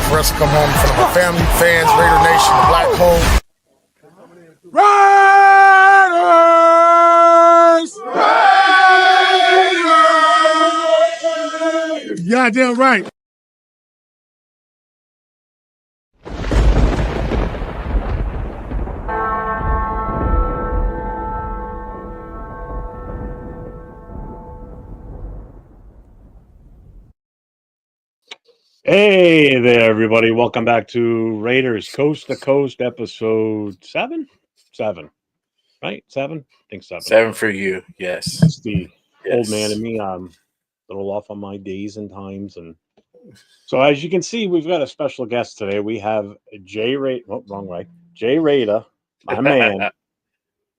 For us to come home in front of our family, fans, Raider Nation, the Black Hole. Raiders! Goddamn right. Hey there, everybody. Welcome back to Raiders Coast to Coast, episode 7? 7, right? 7? I think 7. 7 for you, yes. That's the Yes. old man in me. I'm a little off on my days and times. And so, as you can see, we've got a special guest today. We have Jay Raider. Oh, wrong way. Jay Raider, my man,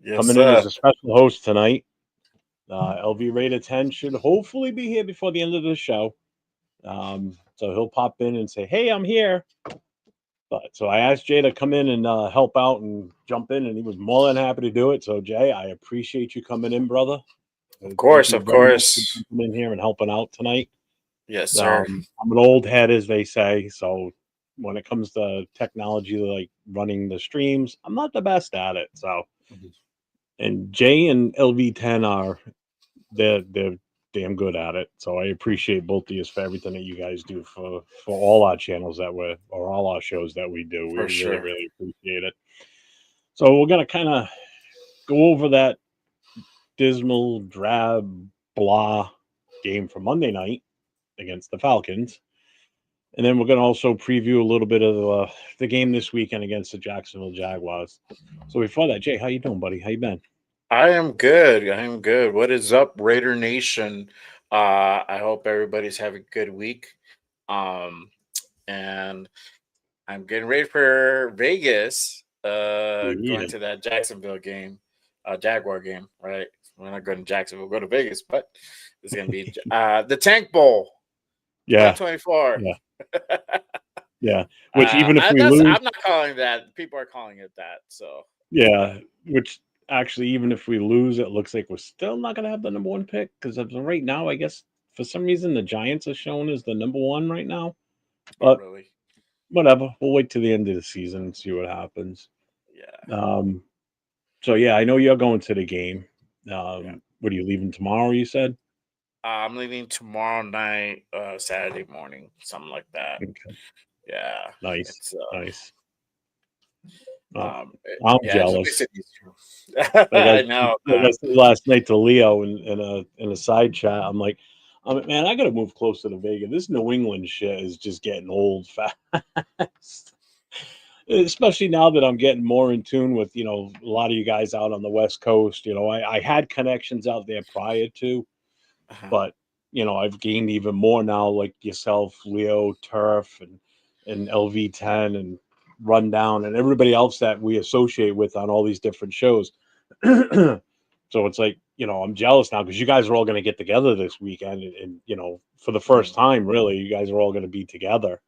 Yes, coming in as a special host tonight. LV Raider 10 should hopefully be here before the end of the show. So he'll pop in and say, "Hey, I'm here." But so I asked Jay to come in and help out and jump in, and he was more than happy to do it. So Jay, I appreciate you coming in, brother. Of course, Thank of you very much course. for coming in here and helping out tonight. Yes, sir. I'm an old head, as they say. So when it comes to technology, like running the streams, I'm not the best at it. So, and Jay and LV10 are they're damn good at it. So I appreciate both of you for everything that you guys do for all our channels that we're or all our shows that we do. We For sure. really appreciate it. So we're gonna kind of go over that dismal, drab, blah game for Monday night against the Falcons. And then we're going to also preview a little bit of the game this weekend against the Jacksonville Jaguars. So before that, Jay, how you doing, buddy? How you been? I am good. I am good. What is up, Raider Nation? I hope everybody's having a good week. And I'm getting ready for Vegas, going to that Jacksonville game, Jaguar game, right? We're not going to Jacksonville, we'll go to Vegas, but it's going to be the Tank Bowl. Yeah. 2024. Yeah. Yeah. Which even if we lose, I'm not calling that. People are calling it that. So yeah. Which actually, even if we lose, it looks like we're still not going to have the number 1 pick because right now, I guess for some reason the Giants are shown as the number 1 right now. But really, whatever. We'll wait till the end of the season and see what happens. Yeah. So yeah, I know you're going to the game. What are you leaving tomorrow? You said. I'm leaving tomorrow night, Saturday morning, something like that. Okay. Yeah. Nice. Nice. I'm yeah, jealous. I know. Like I said last night to Leo in a side chat, I'm like, man, I got to move closer to Vegas. This New England shit is just getting old fast. Especially now that I'm getting more in tune with, a lot of you guys out on the West Coast. I had connections out there prior to, but I've gained even more now, like yourself, Leo, Turf, and LV10 and Rundown and everybody else that we associate with on all these different shows. So it's like, I'm jealous now because you guys are all going to get together this weekend, and for the first time, really, you guys are all going to be together.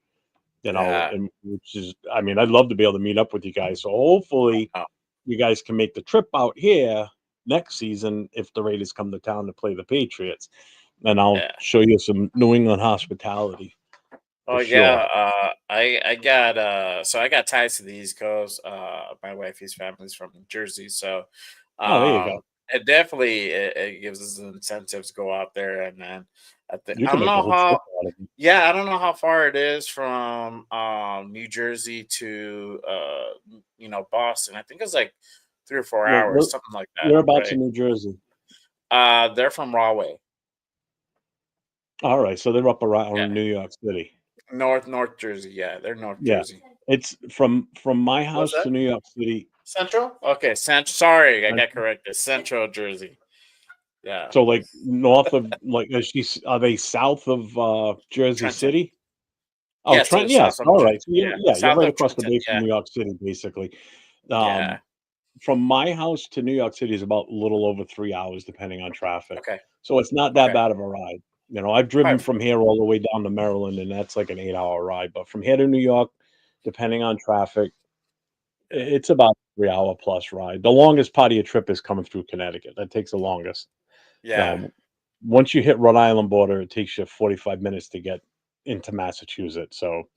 Yeah. And which is, I mean, I'd love to be able to meet up with you guys. So hopefully, Oh, you guys can make the trip out here next season if the Raiders come to town to play the Patriots, and I'll yeah. show you some New England hospitality Oh for yeah. sure. I got so I got ties to the East Coast. My wifey's family's from New Jersey, so Oh, there you um go. it definitely it gives us incentives to go out there. And then You I can don't make a know whole trip how. out of it. Yeah, I don't know how far it is from New Jersey to Boston. I think it's like 3 or 4 hours, Well, something like that, whereabouts right? in New Jersey? They're from Rahway. All right, so they're up Yeah, around New York City. North Jersey. Yeah, they're North Yeah, Jersey. it's from my What's house that? to New York City. Central? Okay, Sorry, I got Central. corrected. Central Jersey. Yeah, So like north of like are they south of Jersey Trenton. City? Oh, Yeah, to the Trenton. Yes. south of All right. Trenton. So you're Yeah, yeah, you're south right of across the Trenton. bay from Yeah, New York City, basically. yeah. Um, from my house to New York City is about a little over 3 hours, depending on traffic. Okay, So it's not that okay. bad of a ride. I've driven Probably, from here all the way down to Maryland, and that's like an 8 hour ride. But from here to New York, depending on traffic, yeah, it's about a 3 hour plus ride. The longest part of your trip is coming through Connecticut. That takes the longest. yeah. Um, Once you hit Rhode Island border, it takes you 45 minutes to get into Massachusetts. So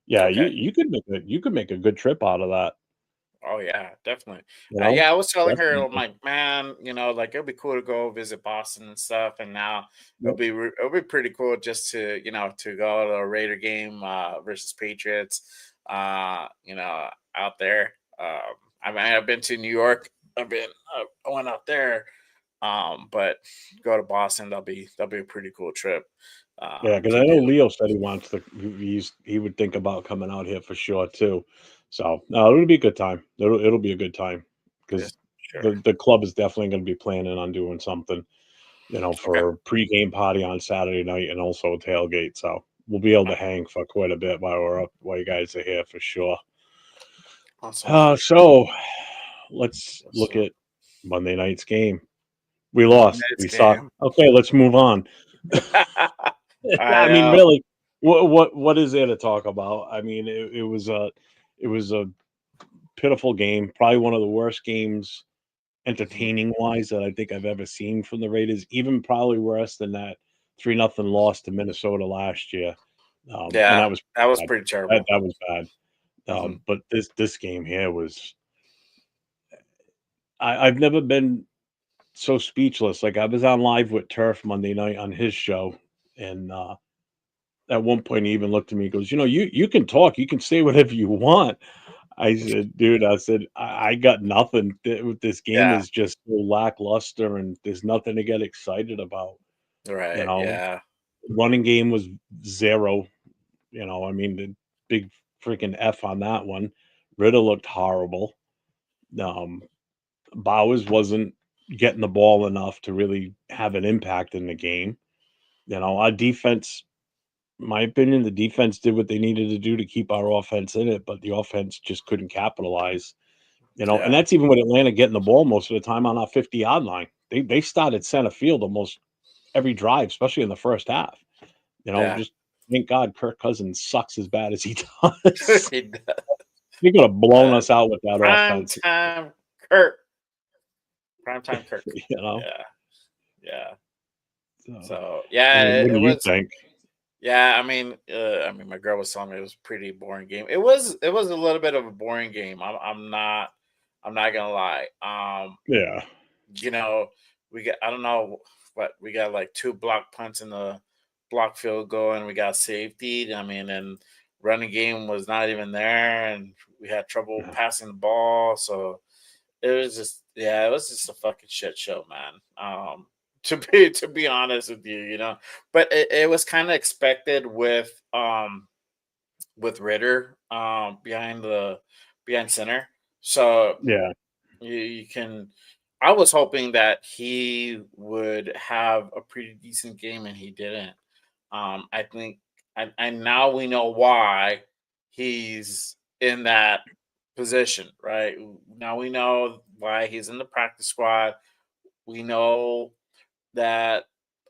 yeah, you Okay. you could make a good trip out of that. Oh yeah, definitely. You know, Yeah, I was telling her, I'm definitely. like, man, like it'd be cool to go visit Boston and stuff. And now Yep. it'll be pretty cool just to to go to a Raider game versus Patriots. Out there. I mean, I've been to New York. I went out there. But go to Boston. That'll be a pretty cool trip. Yeah, because To I know do. Leo said he wants to. He would think about coming out here for sure too. So no, it'll be a good time. It'll be a good time Yes, because sure. the club is definitely going to be planning on doing something. Okay. For a pregame party on Saturday night and also a tailgate. So we'll be able to Awesome. hang for quite a bit while you guys are here for sure. Awesome for sure. So let's look So at Monday night's game. We Monday lost. night's We suck. game. Okay, let's move on. I I mean, know. really, what is there to talk about? I mean, it was a pitiful game. Probably one of the worst games Mhm. entertaining wise that I think I've ever seen from the Raiders. Even probably worse than that 3-0 loss to Minnesota last year. And Yeah, that was that was bad. pretty That terrible. that was bad. Mhm. But this game here was. I've never been so speechless. Like I was on live with Turf Monday night on his show, and at one point he even looked at me and goes, you can talk, you can say whatever you want. I said, dude, I got nothing. This game Yeah. is just so lackluster, and there's nothing to get excited about. You Right. know, Yeah. running game was zero. I mean, the big freaking F on that one. Ritter looked horrible. Um, Bowers wasn't getting the ball enough to really have an impact in the game. Our defense, my opinion, the defense did what they needed to do to keep our offense in it, but the offense just couldn't capitalize. And Yeah. that's even with Atlanta getting the ball most of the time on our 50-yard line. They started center field almost every drive, especially in the first half. Yeah. Just thank God Kirk Cousins sucks as bad as he does. He does. He could have blown Uh, us out with that prime offense. time Kirk. Prime time Kirk. You know. Yeah. Yeah. So, So I yeah, mean, what do it you was. think? Yeah, I mean, my girl was telling me it was a pretty boring game. It was a little bit of a boring game. I'm not gonna lie. Yeah. You know, we got I don't know what we got like two block punts in the block field goal, and we got safety. I mean, and running game was not even there, and we had trouble Yeah. passing the ball. So it was just it was just a fucking shit show, man. To be honest with you, but it was kind of expected with Ritter behind center. So Yeah. you can I was hoping that he would have a pretty decent game, and he didn't. I think, and now we know why he's in that position, right? Now we know why he's in the practice squad. We know that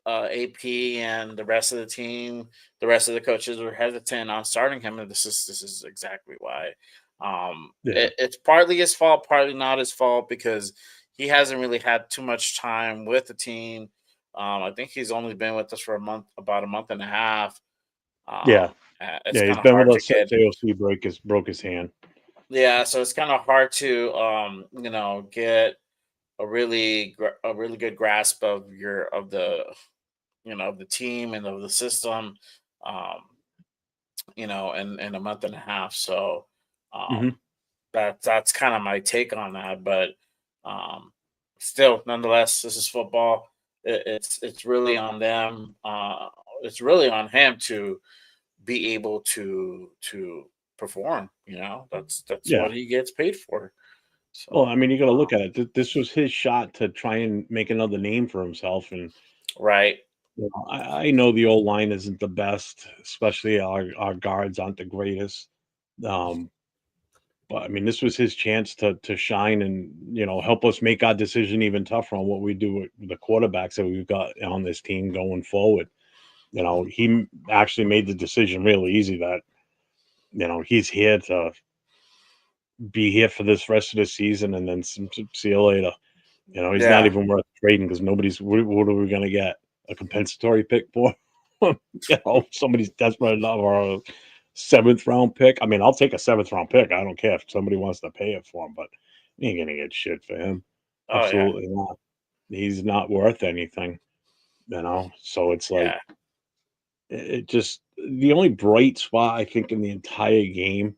AP and the rest of the team, the rest of the coaches were hesitant on starting him, and this is exactly why. Yeah. It's partly his fault, partly not his fault because he hasn't really had too much time with the team. I think he's only been with us for about a month and a half. Yeah. It's Yeah. He's kind of been with hard to us get. since AOC broke his hand. Yeah, so it's kind of hard to get a really good grasp of the team and of the system, um, in a month and a half. So Hmm. that's kind of my take on that. But um, still, nonetheless, this is football. It's really on them. It's really on him to be able to perform. That's Yeah. what he gets paid for. Well, So I mean, you got to look at it. This was his shot to try and make another name for himself. And right, I know the old line isn't the best, especially our guards aren't the greatest. Um, but I mean, this was his chance to shine and help us make our decision even tougher on what we do with the quarterbacks that we've got on this team going forward. He actually made the decision real easy that he's here to be here for this rest of the season and then see you later. He's not yeah, even worth trading because nobody's. What are we going to get? A compensatory pick for? Somebody's desperate enough or a seventh round pick. I mean, I'll take a seventh round pick. I don't care if somebody wants to pay it for him, but you ain't gonna get shit for him. oh yeah, Absolutely not. He's not worth anything. So it's like yeah. it just the only bright spot I think in the entire game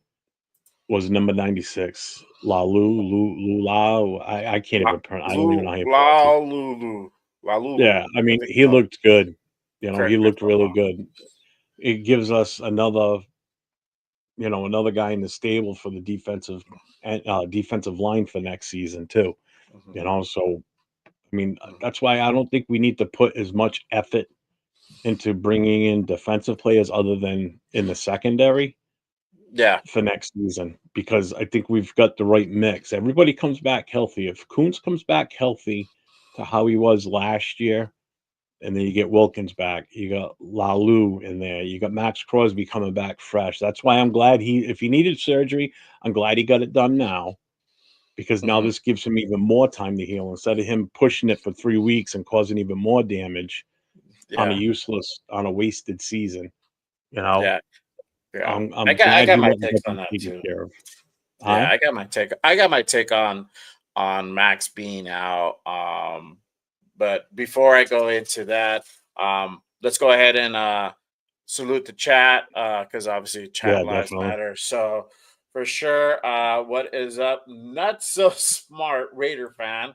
was number 96, Lula. I can't even pronounce. I don't even know how you pronounce it. La Lulu. Yeah, I I mean, think he so. looked good. He Correct me if looked I'm really wrong. good. It gives us another guy in the stable for the defensive line for next season too. Mhm, So I mean, mhm. that's why I don't think we need to put as much effort into bringing in defensive players other than in the secondary Yeah. for next season because I think we've got the right mix. Everybody comes back healthy. If Kuntz comes back healthy to how he was last year, and then you get Wilkins back, you got Lalu in there, you got Max Crosby coming back fresh. That's why I'm glad if he needed surgery, I'm glad he got it done now because now Mhm. this gives him even more time to heal instead of him pushing it for 3 weeks and causing even more damage Yeah. on a wasted season. You know, Yeah. Yeah. I I'm got I glad got he my went and takes got on that that taken too. care of. Yeah, Huh? I got my take on Max being out. But before I go into that, let's go ahead and salute the chat because obviously chat Yeah, lives definitely. matter. So for sure, what is up? Not so smart Raider fan.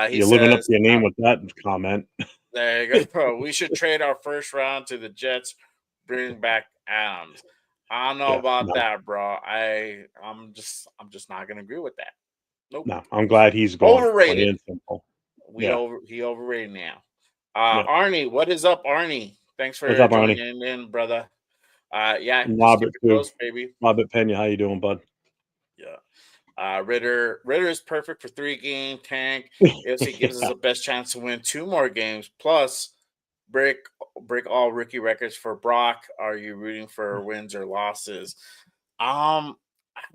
He You're living up says, to your name with that comment. "There you go. We should trade our first round to the Jets. Bring back Adams." I don't know Yeah, about no, that, bro. I'm just not gonna agree with that. Nope. no. I'm glad he's gone. Plain Overrated. and simple. Yeah, He overrated now. yeah. Arnie, what is up, Arnie? Thanks What's for up, Arnie? joining in, brother. Yeah, And just keep Robert it too. close, baby. Robert Pena, how you doing, bud? Yeah. Ritter is perfect for 3 game tank. AFC gives us Yeah, the best chance to win 2 more games. Plus, break break all rookie records for Brock. Are you rooting for wins or losses? I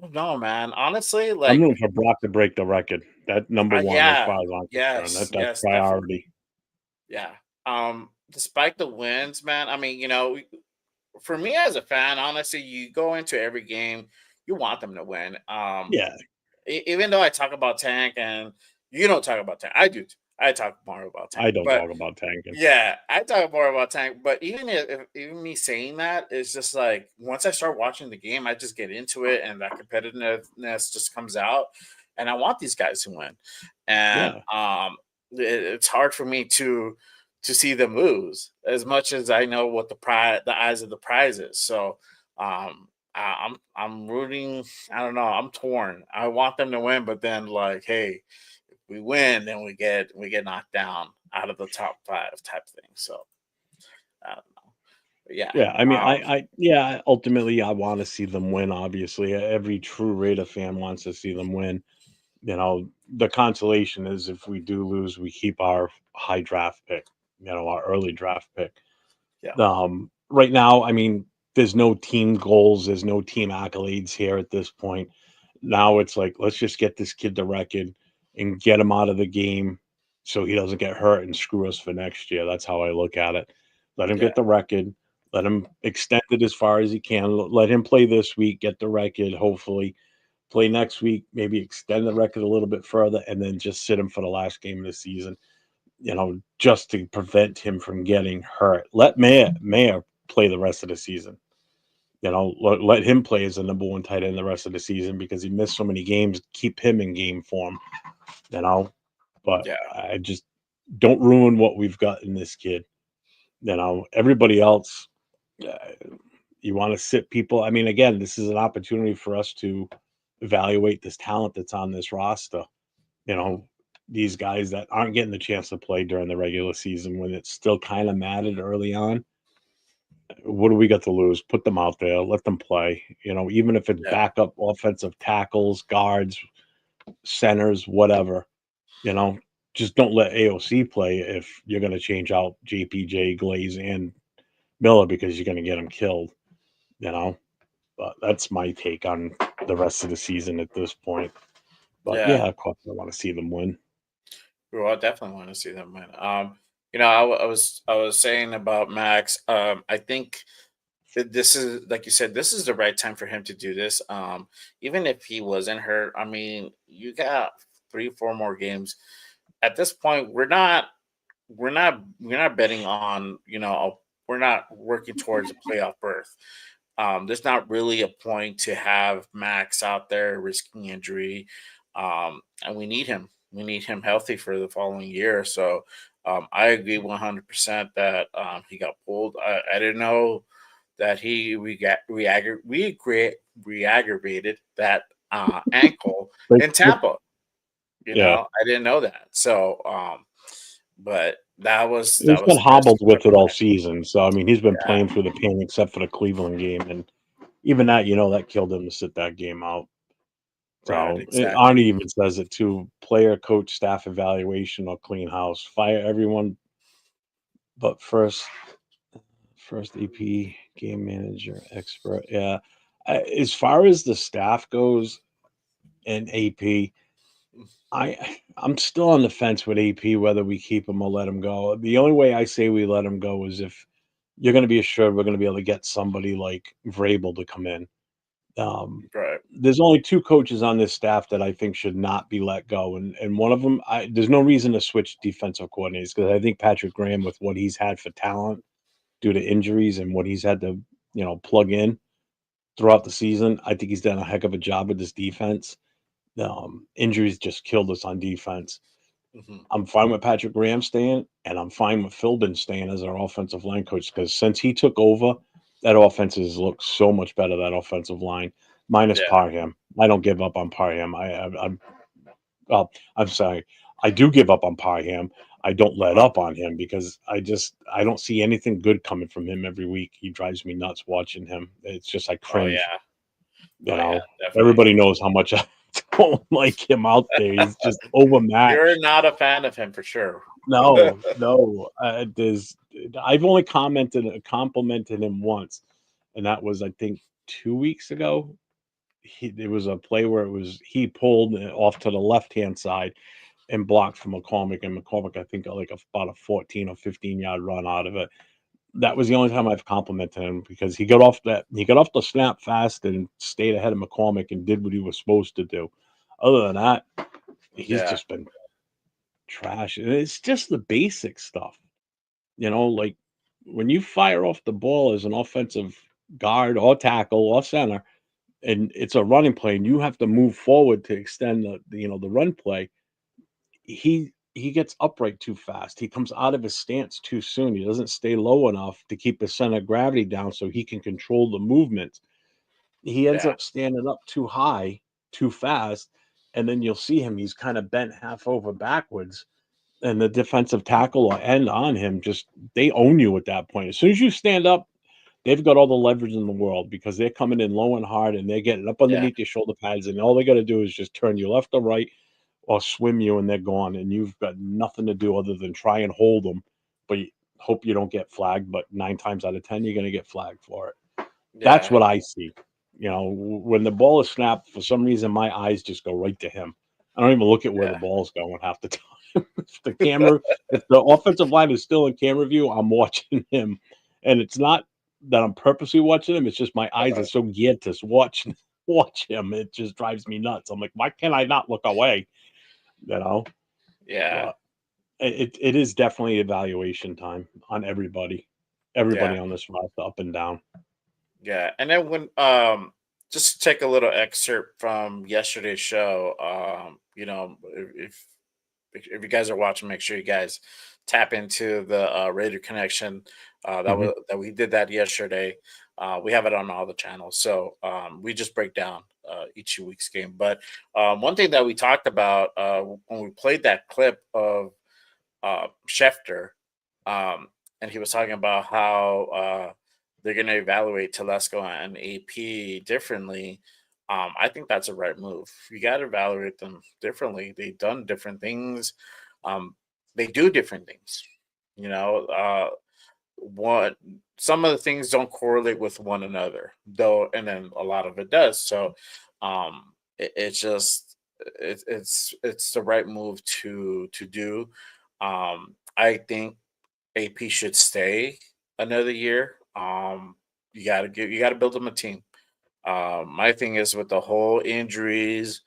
don't know, man. Honestly, I'm like, rooting for Brock to break the record. That number one, as yeah, far as I'm concerned. yes, That's yes, definitely. priority. Yeah. Despite the wins, man, I mean, for me as a fan, honestly, you go into every game, you want them to win. Yeah, Even though I talk about Tank and you don't talk about Tank, I do. I talk more about Tank, I don't but talk about tanking. yeah, I talk more about Tank. But even me saying that is just like once I start watching the game, I just get into it, and that competitiveness just comes out, and I want these guys to win, and Yeah, it's hard for me to see them lose as much as I know what the eyes of the prize is. So I'm rooting. I don't know. I'm torn. I want them to win, but then like, hey, we win, then we get knocked down out of the top 5 type thing. So I don't know. But yeah. Yeah, I mean, ultimately, I want to see them win. Obviously, every true Raider fan wants to see them win. The consolation is if we do lose, we keep our high draft pick, our early draft pick. Yeah. Right now, I mean, there's no team goals, there's no team accolades here at this point. Now it's like, let's just get this kid the record and get him out of the game so he doesn't get hurt and screw us for next year. That's how I look at it. Let him Yeah. get the record. Let him extend it as far as he can. Let him play this week, get the record, hopefully. Play next week, maybe extend the record a little bit further, and then just sit him for the last game of the season, just to prevent him from getting hurt. Let Mayer play the rest of the season. Let him play as the number 1 tight end the rest of the season because he missed so many games. Keep him in game form, But Yeah. I just don't ruin what we've got in this kid. Everybody else, you want to sit people. I mean, again, this is an opportunity for us to evaluate this talent that's on this roster. These guys that aren't getting the chance to play during the regular season when it still kind of mattered early on. What do we got to lose? Put them out there, let them play. Even if it's Yeah. backup offensive tackles, guards, centers, whatever. Just don't let AOC play if you're going to change out JPJ, Glaze, and Miller because you're going to get them killed. But that's my take on the rest of the season at this point. But Yeah. yeah, of course, I want to see them win. Well, I definitely want to see them win. I was saying about Max. I think this is, like you said, this is the right time for him to do this. Even if he wasn't hurt, I mean, you got 3-4 more games. At this point, we're not betting on, we're not working towards a playoff berth. There's not really a point to have Max out there risking injury, and we need him. We need him healthy for the following year. So I agree 100% that he got pulled. I didn't know that he re-aggravated that ankle in Tampa. Yeah. I didn't know that. So, but that He's been was just hobbled with it all season. So, I mean, he's been playing through the pain except for the Cleveland game. And even that, that killed him to sit that game out. right, So, exactly. Arnie even says it too: player, coach, staff evaluation, or clean house. Fire everyone, but first EP, game manager, expert. Yeah. As far as the staff goes and AP, I'm still on the fence with AP whether we keep him or let him go. The only way I say we let him go is if you're going to be assured we're going to be able to get somebody like Vrabel to come in. Right. There's only 2 coaches on this staff that I think should not be let go, and one of them, there's no reason to switch defensive coordinators because I think Patrick Graham, with what he's had for talent due to injuries and what he's had to plug in throughout the season, I think he's done a heck of a job with this defense. Injuries just killed us on defense. Hmm. I'm fine with Patrick Graham staying, and I'm fine with Philbin staying as our offensive line coach because since he took over, that offense has looked so much better. That offensive line, minus Yeah. Parham. I don't give up on Parham. I'm sorry. I do give up on Parham. I don't let up on him because I don't see anything good coming from him every week. He drives me nuts watching him. It's just I Oh cringe. yeah. Oh yeah. Definitely. Everybody knows how much I don't like him out there. He's just You're overmatched. not a fan of him for sure. No. I've only complimented him once, and that was I think 2 weeks ago. There was a play where he pulled off to the left hand side and blocked for McCormick, and McCormick I think got like about a 14 or 15-yard run out of it. That was the only time I've complimented him because he got off the snap fast and stayed ahead of McCormick and did what he was supposed to do. Other than that, he's Yeah. just been trash. And it's just the basic stuff. Like when you fire off the ball as an offensive guard or tackle or center, and it's a running play, and you have to move forward to extend the run play. He gets upright too fast. He comes out of his stance too soon. He doesn't stay low enough to keep his center of gravity down so he can control the movement. He ends Yeah. up standing up too high, too fast, and then you'll see him. He's kind of bent half over backwards, and the defensive tackle or end on him just they own you at that point. As soon as you stand up, they've got all the leverage in the world because they're coming in low and hard and they're getting up Yeah. underneath your shoulder pads, and all they got to do is just turn you left or right or swim you, and they're gone. And you've got nothing to do other than try and hold them, but you hope you don't get flagged. But 9 times out of 10, you're going to get flagged for it. That's Yeah. what I see. You know, when the ball is snapped, for some reason, my eyes just go right to him. I don't even look at where the Yeah. ball's going half the time. If the offensive line is still in camera view, I'm watching him. And it's not that I'm purposely watching him. It's just my eyes are so geared to watch him. It just drives me nuts. I'm like, why can't I not look away? You know, Yeah. but it is definitely evaluation time on everybody. Everybody Yeah. on this roster, up and down. Yeah. And then when just to take a little excerpt from yesterday's show, if you guys are watching, make sure you guys tap into the Raider Connection. Mhm. That we did that yesterday. We have it on all the channels, so we just break down each week's game. But one thing that we talked about when we played that clip of Schefter, and he was talking about how they're going to evaluate Telesco and AP differently. I think that's a right move. You got to evaluate them differently. They've done different things. Um, they do different things. You know, what some of the things don't correlate with one another, though, and then a lot of it does. So, it's just it's the right move to do. I think AP should stay another year. You got to build them a team. My thing is with the whole injuries,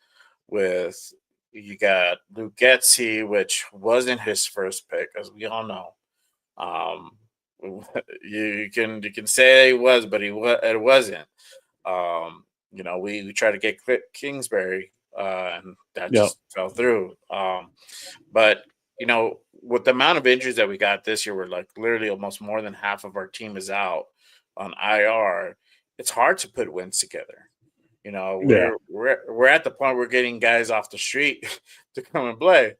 with you got Luke Getzey, which wasn't his first pick, as we all know. Um, you can say it was, but it wasn't. We tried to get Kingsbury, and that Yeah. just fell through. But with the amount of injuries that we got this year, we're like literally almost more than half of our team is out on IR. It's hard to put wins together. Yeah. We're at the point we're getting guys off the street to come and play.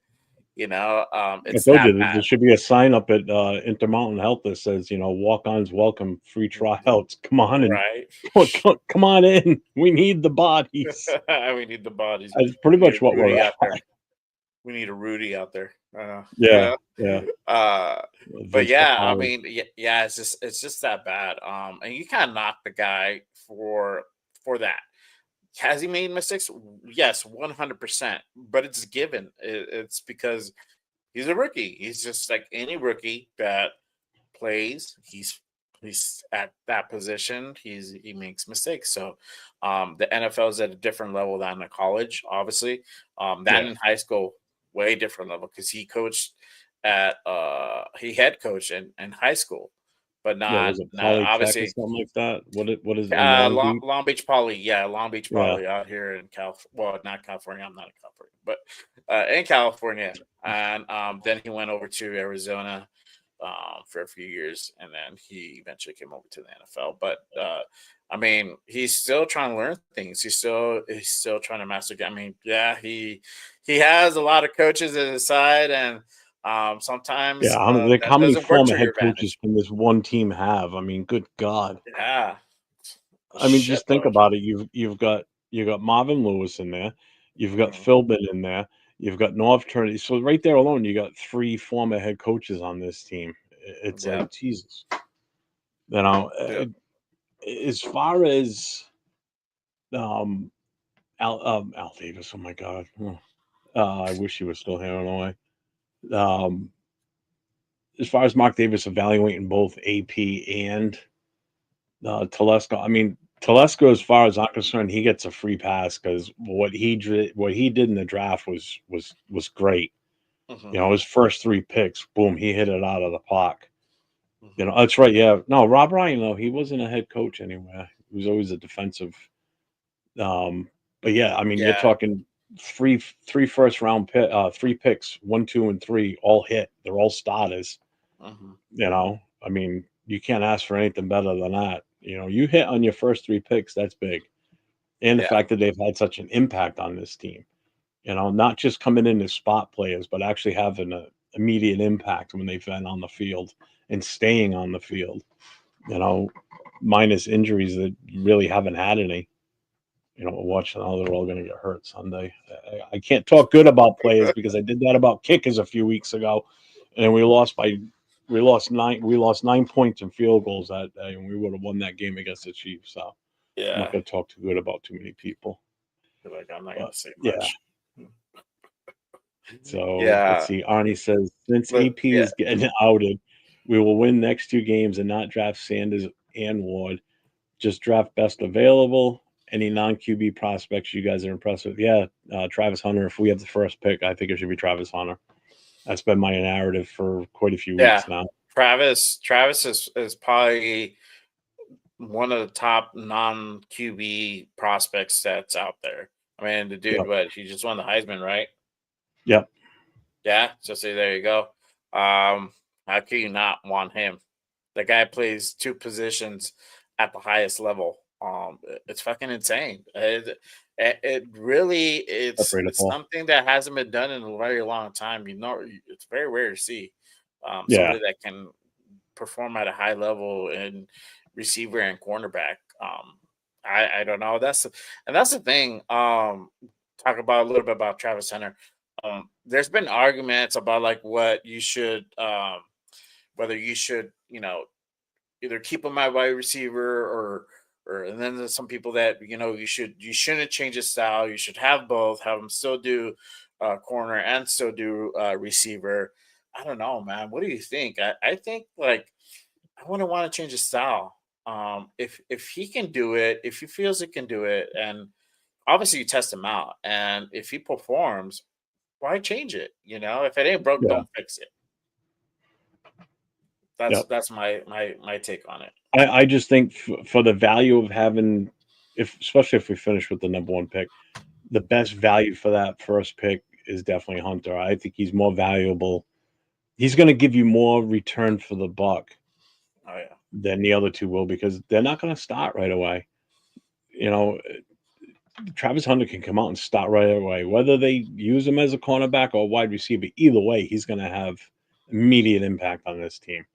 I It's told that you that bad, there should be a sign up at Intermountain Health that says, walk-ons welcome, free tryouts. Come on and right? come on in. We need the bodies. We need the bodies. That's pretty We need much a what we're Rudy at. out there. We need a Rudy out there. Yeah, yeah. Uh, but Vince yeah, I Papale. mean, yeah, it's just that bad. And you kind of knock the guy for that. Has he made mistakes? Yes, 100%. But it's given. It's because he's a rookie. He's just like any rookie that plays. He's at that position. He makes mistakes. So the NFL is at a different level than the college, obviously. Than Yeah. in high school, way different level because he head coached in high school, but What not was it, not Polytech or obviously something like that? What is it in Long Beach? Long Beach Poly, yeah, Long Beach Yeah. Poly out here in California. Well, not California. I'm not in California, but in California. And then he went over to Arizona for a few years, and then he eventually came over to the NFL. But I mean, he's still trying to learn things. He's still trying to master. I mean, yeah, he has a lot of coaches at his side, and sometimes Yeah, how that many doesn't work former to head your coaches advantage. can this one team have? I mean, good God. Yeah, a I mean, just think shitload. about it. You've got Marvin Lewis in there, you've got Mhm. Philbin in there, you've got North Turner. So right there alone, you got 3 former head coaches on this team. It's Yeah, like Jesus. You know, yeah. as far as um Al Davis, oh my God. I wish he was still here in a way. Um, as far as Mark Davis evaluating both AP and Telesco, I mean, Telesco, as far as I'm concerned, he gets a free pass because what he did in the draft was great. Mhm, His first 3 picks, boom, he hit it out of the park. mhm. That's right. Yeah, no, Rob Ryan though, he wasn't a head coach anywhere. He was always a defensive. Um, but yeah, I mean, you're Yeah, talking three first round 3 picks, 1, 2, and 3, all hit. They're all starters. mhm. I mean, you can't ask for anything better than that. You hit on your first 3 picks, that's big. And the Yeah, fact that they've had such an impact on this team. Not just coming in as spot players, but actually having an immediate impact when they've been on the field and staying on the field, minus injuries that really haven't had any. Watching how they're all going to get hurt Sunday. I can't talk good about players because I did that about kickers a few weeks ago, and we lost 9 points in field goals that day, and we would have won that game against the Chiefs. So I'm not going to talk too good about too many people. Like, I'm not going to say Yeah. much. So let's see. Arnie says, since AP is getting outed, we will win next 2 games and not draft Sanders and Ward. Just draft best available. Any non-QB prospects you guys are impressed with? Yeah, Travis Hunter. If we have the first pick, I think it should be Travis Hunter. That's been my narrative for quite a few weeks now. Travis is probably one of the top non-QB prospects that's out there. I mean, the dude, he just won the Heisman, right? Yep. Yeah, so there you go. How can you not want him? The guy plays 2 positions at the highest level. It's fucking insane. It really it's something that hasn't been done in a very long time. It's very rare to see somebody that can perform at a high level in receiver and cornerback. I don't know. That's the thing. Talk about a little bit about Travis Hunter. There's been arguments about like what you should whether you should, either keep him at wide receiver or and then there's some people that you shouldn't change his style. You should have both. Have him still do corner and still do receiver. I don't know, man. What do you think? I think like I wouldn't want to change his style. If he can do it, if he feels he can do it, and obviously you test him out, and if he performs, why change it? If it ain't broke, don't fix it. That's my take on it. I just think for the value of having, especially if we finish with the number 1 pick, the best value for that first pick is definitely Hunter. I think he's more valuable. He's going to give you more return for the buck than the other 2 will, because they're not going to start right away. Travis Hunter can come out and start right away. Whether they use him as a cornerback or wide receiver, either way, he's going to have immediate impact on this team.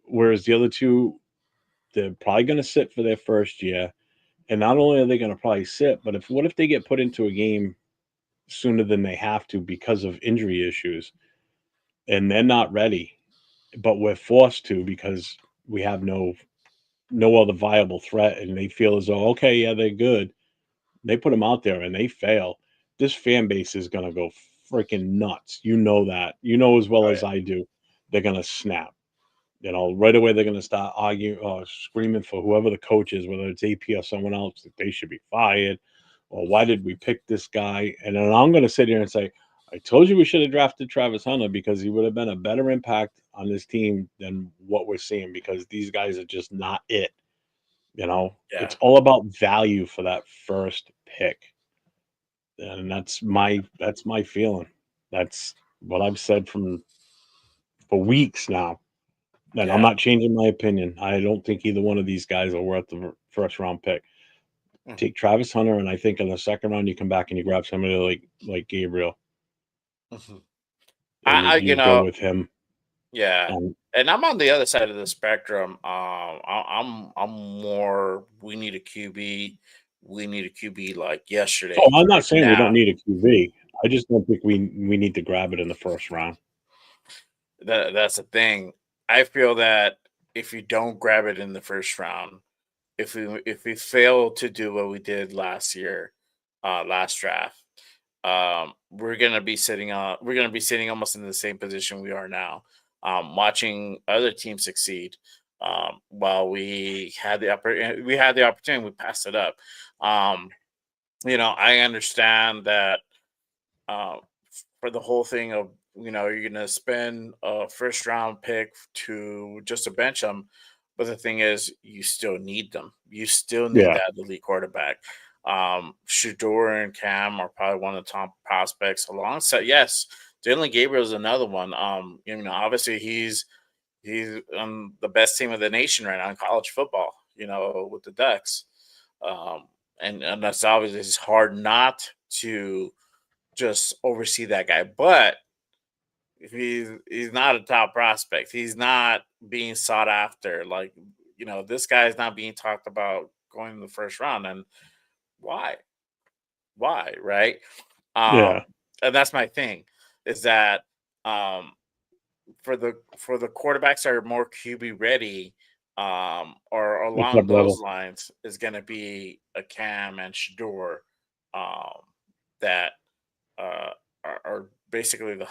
Whereas the other 2, they're probably going to sit for their first year. And not only are they going to probably sit, but what if they get put into a game sooner than they have to because of injury issues and they're not ready, but we're forced to because we have no other viable threat, and they feel as though, okay, yeah, they're good. They put them out there and they fail. This fan base is going to go freaking nuts. That. As well as I do. They're going to snap. Right away they're going to start arguing or screaming for whoever the coach is, whether it's AP or someone else, that they should be fired, or why did we pick this guy? And then I'm going to sit here and say, I told you we should have drafted Travis Hunter because he would have been a better impact on this team than what we're seeing, because these guys are just not it. It's all about value for that first pick. And that's my feeling. That's what I've said for weeks now. And I'm not changing my opinion. I don't think either one of these guys are worth the first round pick. Take Travis Hunter, and I think in the second round you come back and you grab somebody like Gabriel. I go with him. Yeah, and I'm on the other side of the spectrum. I'm more. We need a QB. We need a QB like yesterday. Oh, I'm not saying we don't need a QB. I just don't think we need to grab it in the first round. That's the thing. I feel that if you don't grab it in the first round, if we fail to do what we did last year, last draft, we're gonna be sitting almost in the same position we are now, watching other teams succeed. While we had the opportunity, we passed it up. I understand that for the whole thing of you're gonna spend a first round pick to just to bench them, but the thing is, you still need them. You still need that elite quarterback. Shedeur and Cam are probably one of the top prospects. Alongside, yes, Jalen Gabriel is another one. Obviously he's on the best team of the nation right now in college football. With the Ducks, and that's obviously it's hard not to just oversee that guy. But he's not a top prospect. He's not being sought after. Like, this guy is not being talked about going in the first round. And why? Why? Right? Yeah. And that's my thing, is that for the quarterbacks that are more QB ready, or What's along up, brother? those lines, is going to be a Cam and Shedeur, that are basically the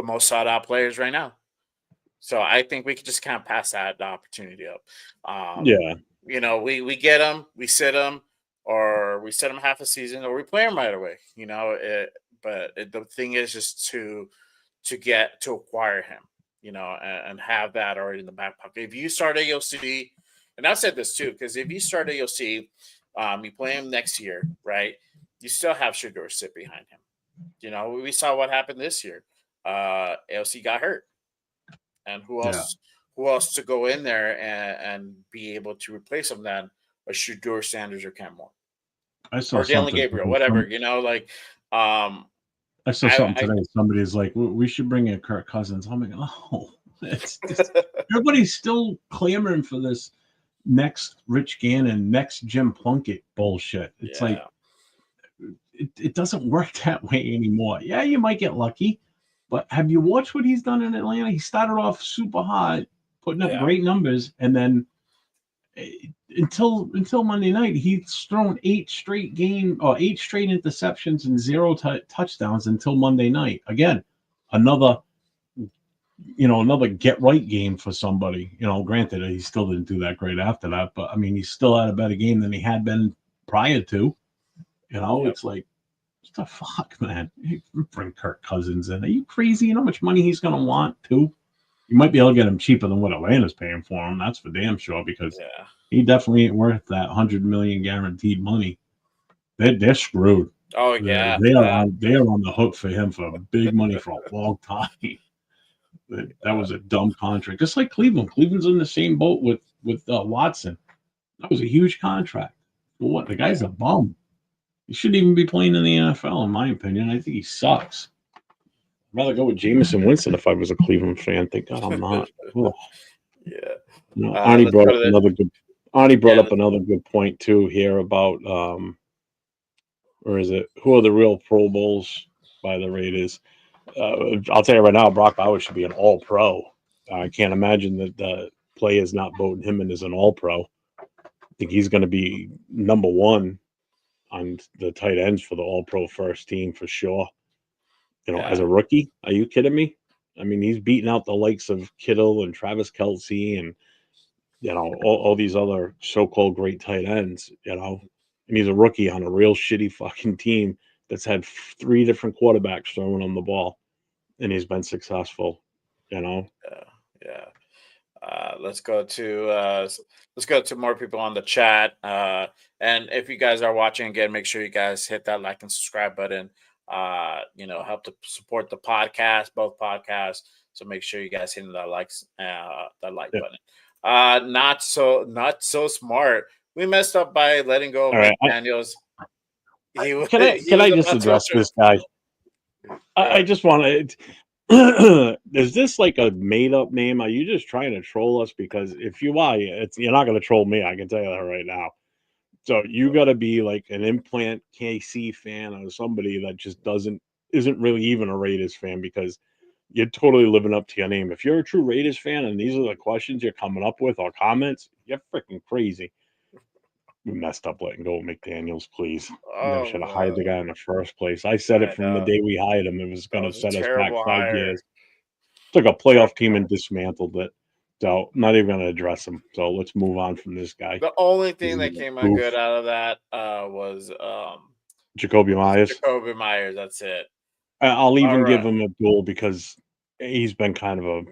most sought out players right now. So I think we could just kind of pass the opportunity up. Yeah. We get them, we sit them, or we sit them half a season, or we play them right away. The thing is just to acquire him, and have that already in the back pocket. If you start AOC, and I've said this too, because if you start AOC, you play him next year, right? You still have Shedeur sit behind him. We saw what happened this year. AOC got hurt, and who else? Who else to go in there and be able to replace him then? A Shedeur, Sanders, or Cam Moore, I saw or Dylan something. Gabriel, whatever. I saw something today. Somebody's like, we should bring in Kirk Cousins. I'm like, oh, it's everybody's still clamoring for this next Rich Gannon, next Jim Plunkett bullshit. It's like, it doesn't work that way anymore. Yeah, you might get lucky, but have you watched what he's done in Atlanta? He started off super hot, putting up great numbers, and then until Monday night, he's thrown 8 straight interceptions and 0 touchdowns until Monday night. Again, another get right game for somebody. Granted, he still didn't do that great after that, but I mean, he still had a better game than he had been prior to. It's like, what the fuck, man? You bring Kirk Cousins in. Are you crazy? You know how much money he's going to want, too? You might be able to get him cheaper than what Atlanta's paying for him. That's for damn sure, because he definitely ain't worth that $100 million guaranteed money. They're screwed. Oh yeah, they are on the hook for him for big money for a long time. That was a dumb contract, just like Cleveland. Cleveland's in the same boat with Watson. That was a huge contract. For what? The guy's a bum. He shouldn't even be playing in the NFL, in my opinion. I think he sucks. I'd rather go with Jameson Winston if I was a Cleveland fan. Thank God I'm not. Arnie brought up another good point too here about who are the real Pro Bowls by the Raiders? I'll tell you right now, Brock Bowers should be an All-Pro. I can't imagine that the players not voting him in as an All-Pro. I think he's going to be number 1 on the tight ends for the All-Pro first team for sure. As a rookie, are you kidding me? I mean, he's beating out the likes of Kittle and Travis Kelce and all these other so-called great tight ends. And he's a rookie on a real shitty fucking team that's had 3 different quarterbacks throwing him the ball, and he's been successful. Let's go to more people on the chat. And if you guys are watching again, make sure you guys hit that like and subscribe button. Help to support the podcast, both podcasts. So make sure you guys hit that like button. Not so smart. We messed up by letting go of McDaniels. Can I just address this guy? I just want to. Is this like a made up name? Are you just trying to troll us? Because if you are, you're not going to troll me. I can tell you that right now. So you got to be like an implant KC fan or somebody that just isn't really even a Raiders fan, because you're totally living up to your name. If you're a true Raiders fan and these are the questions you're coming up with or comments, you're freaking crazy. We messed up letting go of McDaniels, please. Never should have hired the guy in the first place. I said it from the day we hired him. It was going to set us back 5 years. Took a playoff team and dismantled it. So not even going to address him. So let's move on from this guy. The only thing that came out good out of that was Jacoby Myers. Jacoby Myers, that's it. I'll even give him a duel because he's been kind of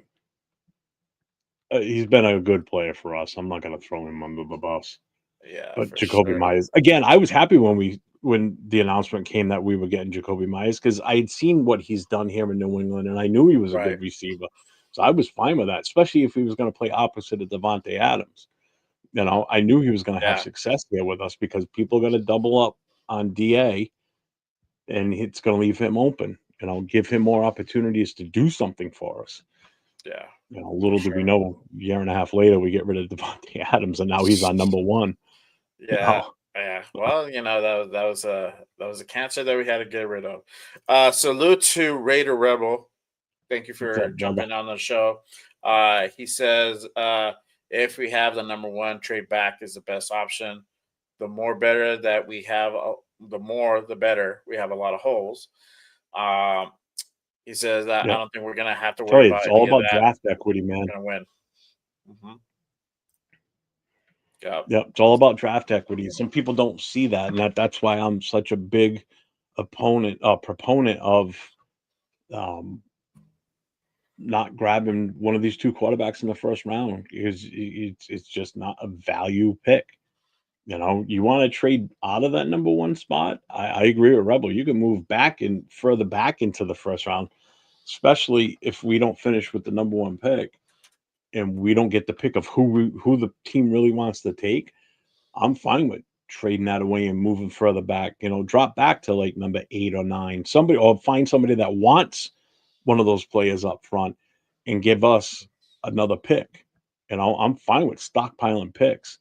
he's been a good player for us. I'm not going to throw him under the bus. Yeah, but Jacoby Myers again. I was happy when the announcement came that we were getting Jacoby Myers, because I had seen what he's done here in New England, and I knew he was a good receiver. So I was fine with that, especially if he was going to play opposite of Devontae Adams. I knew he was going to have success here with us, because people are going to double up on DA, and it's going to leave him open. Give him more opportunities to do something for us. Yeah. Little do we know, a year and a half later, we get rid of Devontae Adams, and now he's our number one. Yeah. Yeah. Well, that was a cancer that we had to get rid of. Salute to Raider Rebel. Thank you for jumping on the show. He says, if we have the number one, trade back is the best option. The more better that we have, the more the better. We have a lot of holes. He says that I don't think we're gonna have to worry about. It's all about draft equity, man. We're gonna win. Mm-hmm. Yep, it's all about draft equity. Some people don't see that, and that's why I'm such a big proponent of not grabbing one of these two quarterbacks in the first round, because it's just not a value pick. You want to trade out of that number one spot. I agree with Rebel. You can move back and further back into the first round, especially if we don't finish with the number one pick and we don't get the pick of who the team really wants to take. I'm fine with trading that away and moving further back. Drop back to like number 8 or 9. Or find somebody that wants one of those players up front and give us another pick. I'm fine with stockpiling picks.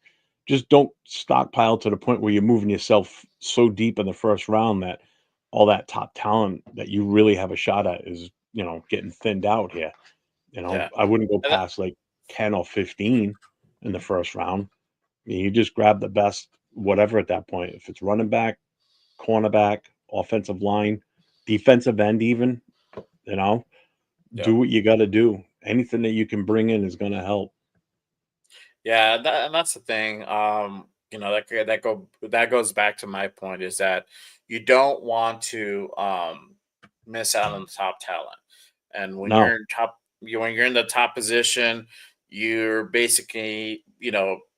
Just don't stockpile to the point where you're moving yourself so deep in the first round that all that top talent that you really have a shot at is, getting thinned out here. I wouldn't go past like 10 or 15 in the first round. You just grab the best, whatever at that point. If it's running back, cornerback, offensive line, defensive end, even, do what you got to do. Anything that you can bring in is going to help. Yeah, and that's the thing. That goes back to my point, is that you don't want to miss out on the top talent. And when you're in the top position, you're basically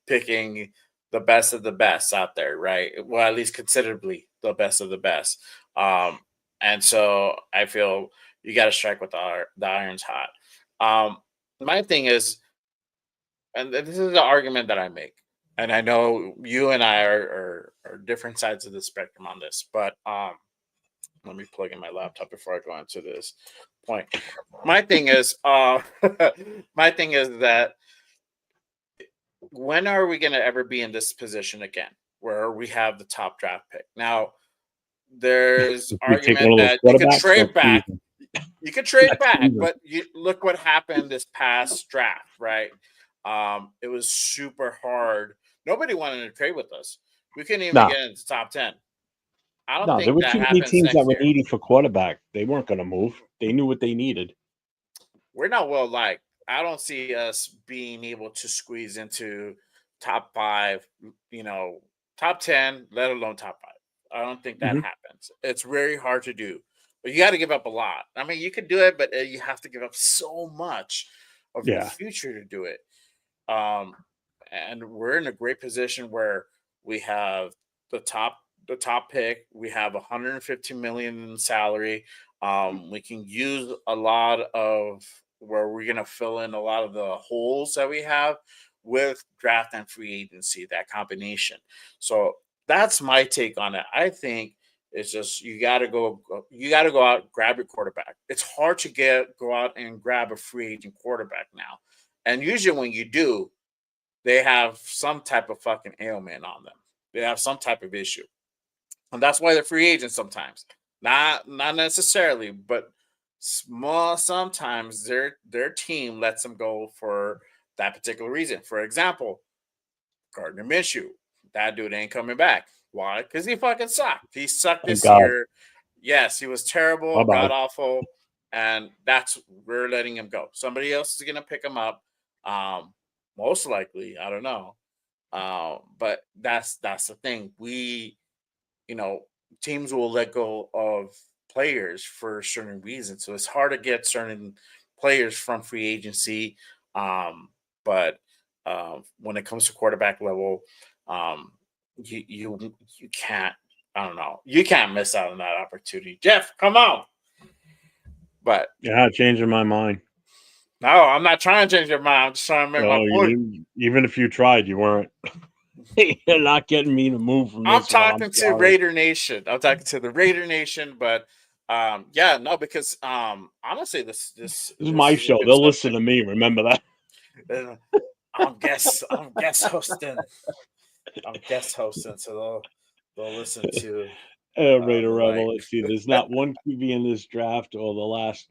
picking the best of the best out there, right? Well, at least considerably the best of the best. And so I feel you got to strike with the iron's hot. My thing is, and this is the argument that I make, and I know you and I are different sides of the spectrum on this, but let me plug in my laptop before I go into this point. My thing is, my thing is that when are we going to ever be in this position again, where we have the top draft pick? Now, there's argument that you could trade back. You could trade back, but you look what happened this past draft, right? It was super hard. Nobody wanted to trade with us. We couldn't even get into the top 10. I don't think there were that too many happens teams next that were year. needing for quarterback. They weren't going to move. They knew what they needed. We're not well liked. I don't see us being able to squeeze into top 5, top 10, let alone top 5. I don't think that happens. It's very hard to do. But you got to give up a lot. I mean, you could do it, but you have to give up so much of your future to do it. And we're in a great position where we have the top pick. We have 150 million in salary. We can use a lot of where we're going to fill in a lot of the holes that we have with draft and free agency, that combination. So that's my take on it. I think it's just you got to go out and grab your quarterback. It's hard to go out and grab a free agent quarterback now. And usually when you do, they have some type of fucking ailment on them. They have some type of issue. And that's why they're free agents sometimes. Not necessarily, but sometimes their team lets them go for that particular reason. For example, Gardner Minshew. That dude ain't coming back. Why? Because he fucking sucked. He sucked this year. Yes, he was terrible, god awful, and we're letting him go. Somebody else is gonna pick him up. Most likely, I don't know. But that's the thing. Teams will let go of players for certain reasons. So it's hard to get certain players from free agency. But when it comes to quarterback level, you can't. I don't know. You can't miss out on that opportunity. Jeff, come on. But changing my mind. No, I'm not trying to change your mind. I'm just trying to make my point. Even if you tried, you weren't. You're not getting me to move from I'm this one. I'm talking to sorry. Raider Nation. I'm talking to the Raider Nation, but yeah, no, because honestly, This is this my is a show. good They'll listen to subject. me. Remember that? Uh, I'm guest hosting. I'm guest hosting, so they'll listen to Raider the light. Rebel. Let's see. There's not one QB in this draft or the last,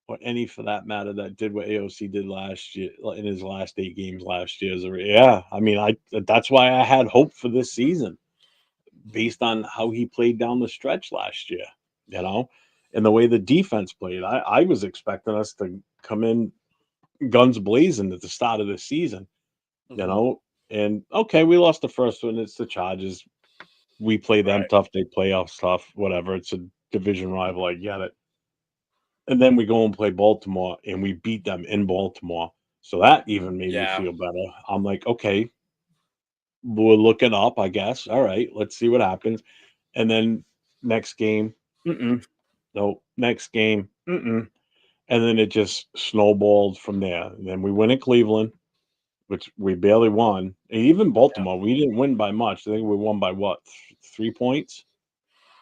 or any for that matter, that did what AOC did last year in his last 8 games last year. Yeah, I mean, that's why I had hope for this season based on how he played down the stretch last year, you know, and the way the defense played. I was expecting us to come in guns blazing at the start of the season, you Mhm. know. And okay, we lost the first one. It's the Chargers. We play them Right. tough. They play us tough. Whatever. It's a division rival. I get it. And then we go and play Baltimore, and we beat them in Baltimore. So that even made me Yeah. feel better. I'm like, okay, we're looking up, I guess. All right, let's see what happens. And then next game, no, next game, and then it just snowballed from there. And then we win in Cleveland, which we barely won. And even Yeah. Baltimore, we didn't win by much. I think we won by what, 3 points?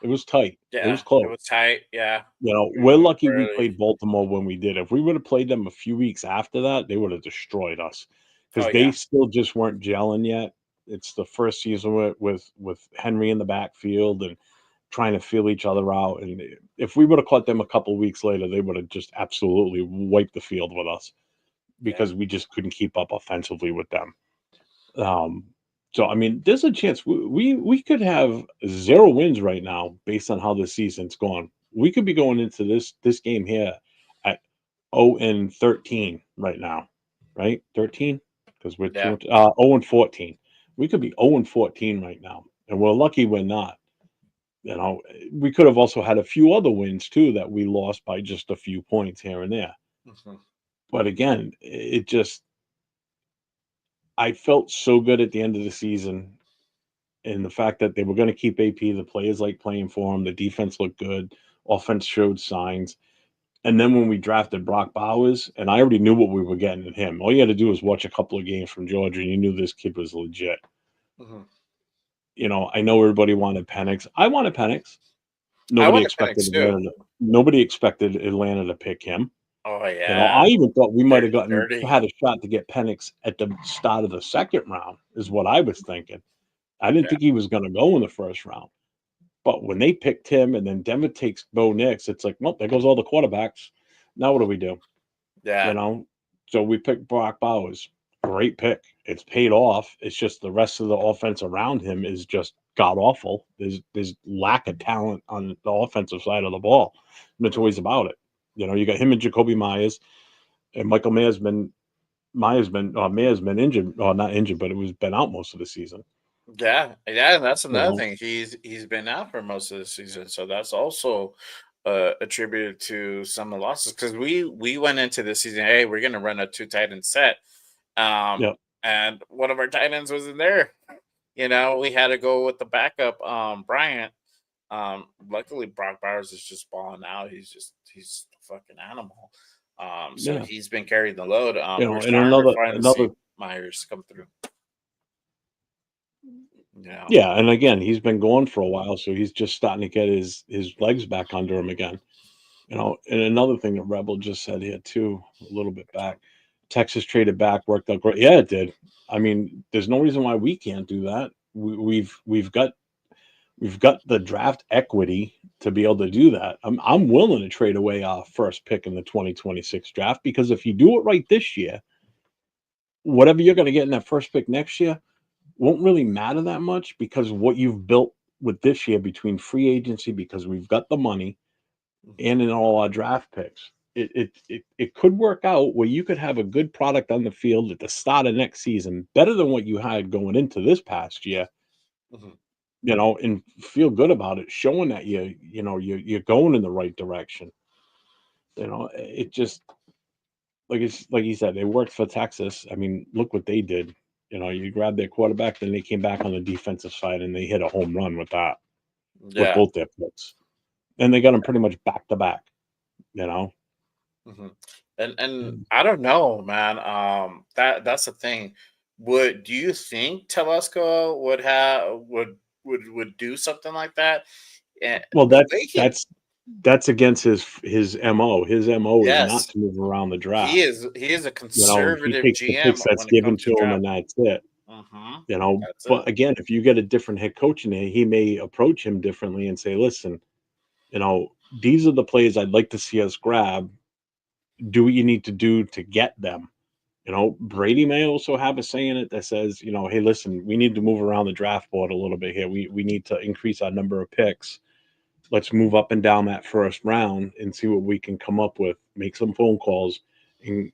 It was tight. It was Yeah. It close. was tight. Yeah. You know, We we're were lucky we barely. played Baltimore when we did. If we would have played them a few weeks after that, they would have destroyed us Oh because they yeah. still just weren't gelling yet. It's the first season with Henry in the backfield and trying to feel each other out. And if we would have caught them a couple of weeks later, they would have just absolutely wiped the field with us Yeah. because we just couldn't keep up offensively with them. Um, so I mean, there's a chance we could have 0 wins right now based on how the season's gone. We could be going into this game here at 0-13 right now, right? 13 because we're Yeah. 0-14. We could be 0-14 right now, and we're lucky we're not. You know, we could have also had a few other wins too that we lost by just a few points here and there. Mhm. But again, it just I felt so good at the end of the season and the fact that they were going to keep AP, the players like playing for him, the defense looked good, offense showed signs. And then when we drafted Brock Bowers, and I already knew what we were getting in him. All you had to do was watch a couple of games from Georgia, and you knew this kid was legit. Mhm. You know, I know everybody wanted Penix. I wanted Penix. I Nobody want a expected Penix too. Atlanta. Nobody expected Atlanta to pick him. Oh You know, I yeah. even thought we might have Dirty, gotten dirty. had a shot to get Penix at the start of the second round, is what I was thinking. I didn't Yeah. think he was going to go in the first round. But when they picked him and then Denver takes Bo Nix, it's like, well, there goes all the quarterbacks. Now what do we do? You Yeah. know? So we picked Brock Bowers. Great pick. It's paid off. It's just the rest of the offense around him is just god awful. There's lack of talent on the offensive side of the ball. No two Mhm. ways about it. You know, you got him and Jacoby Myers, and Michael Mayer's been injured, or not injured, but it was been out most of the season. Yeah, yeah, and that's You another know, thing. He's been out for most of the season, so that's also attributed to some of the losses because we went into the season. Hey, we're gonna run a two tight end set, um, yeah, and one of our tight ends wasn't there. You know, we had to go with the backup, Bryant. Luckily, Brock Bowers is just balling out. He's a fucking animal. So yeah. he's been carrying the load. You We're know, and starting to finally another see Myers come through. Yeah. Yeah, and again, he's been gone for a while, so he's just starting to get his legs back under him again. You know, and another thing that Rebel just said here too, a little bit back, Texas traded back, worked out great. Yeah, it did. I mean, there's no reason why we can't do that. We've got the draft equity to be able to do that. I'm willing to trade away our first pick in the 2026 draft because if you do it right this year, whatever you're going to get in that first pick next year won't really matter that much because what you've built with this year between free agency, because we've got the money Mhm. and in all our draft picks, it could work out where you could have a good product on the field at the start of next season, better than what you had going into this past year, Mhm. you know, and feel good about it, showing that you're going in the right direction. You know, it just like you said, it worked for Texas. I mean, look what they did. You know, you grabbed their quarterback, then they came back on the defensive side and they hit a home run with that, with Yeah. both their picks. And they got them pretty much back to back, you know? Mhm. And And I don't know, man. That's the thing. do you think Telesco would do something like that? And Well, the way he that's against his MO. His MO is not yes, to move around the draft. he is a He conservative takes the GM picks that's when it given comes to to him, draft. and that's it. Mm-hmm. That's it. But again, if you get a different head coach in there, he may approach him differently and say, "Listen, these are the players I'd like to see us grab. Do what you need to do to get them." Brady may also have a say in it that says, "Hey, listen, we need to move around the draft board a little bit here. We need to increase our number of picks. Let's move up and down that first round and see what we can come up with. Make some phone calls, and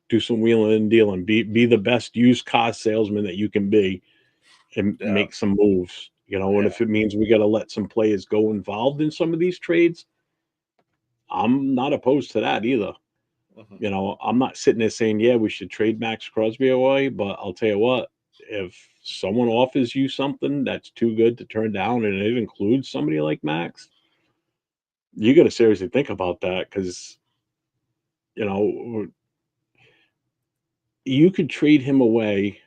do some wheeling and dealing. Be the best used car salesman that you can be, and Yeah, make some moves. And yeah. if it means we got to let some players go involved in some of these trades, I'm not opposed to that either. Mm-hmm. I'm not sitting there saying, yeah, we should trade Max Crosby away, but I'll tell you what, if someone offers you something that's too good to turn down and it includes somebody like Max, you got to seriously think about that because, you know, you could trade him away,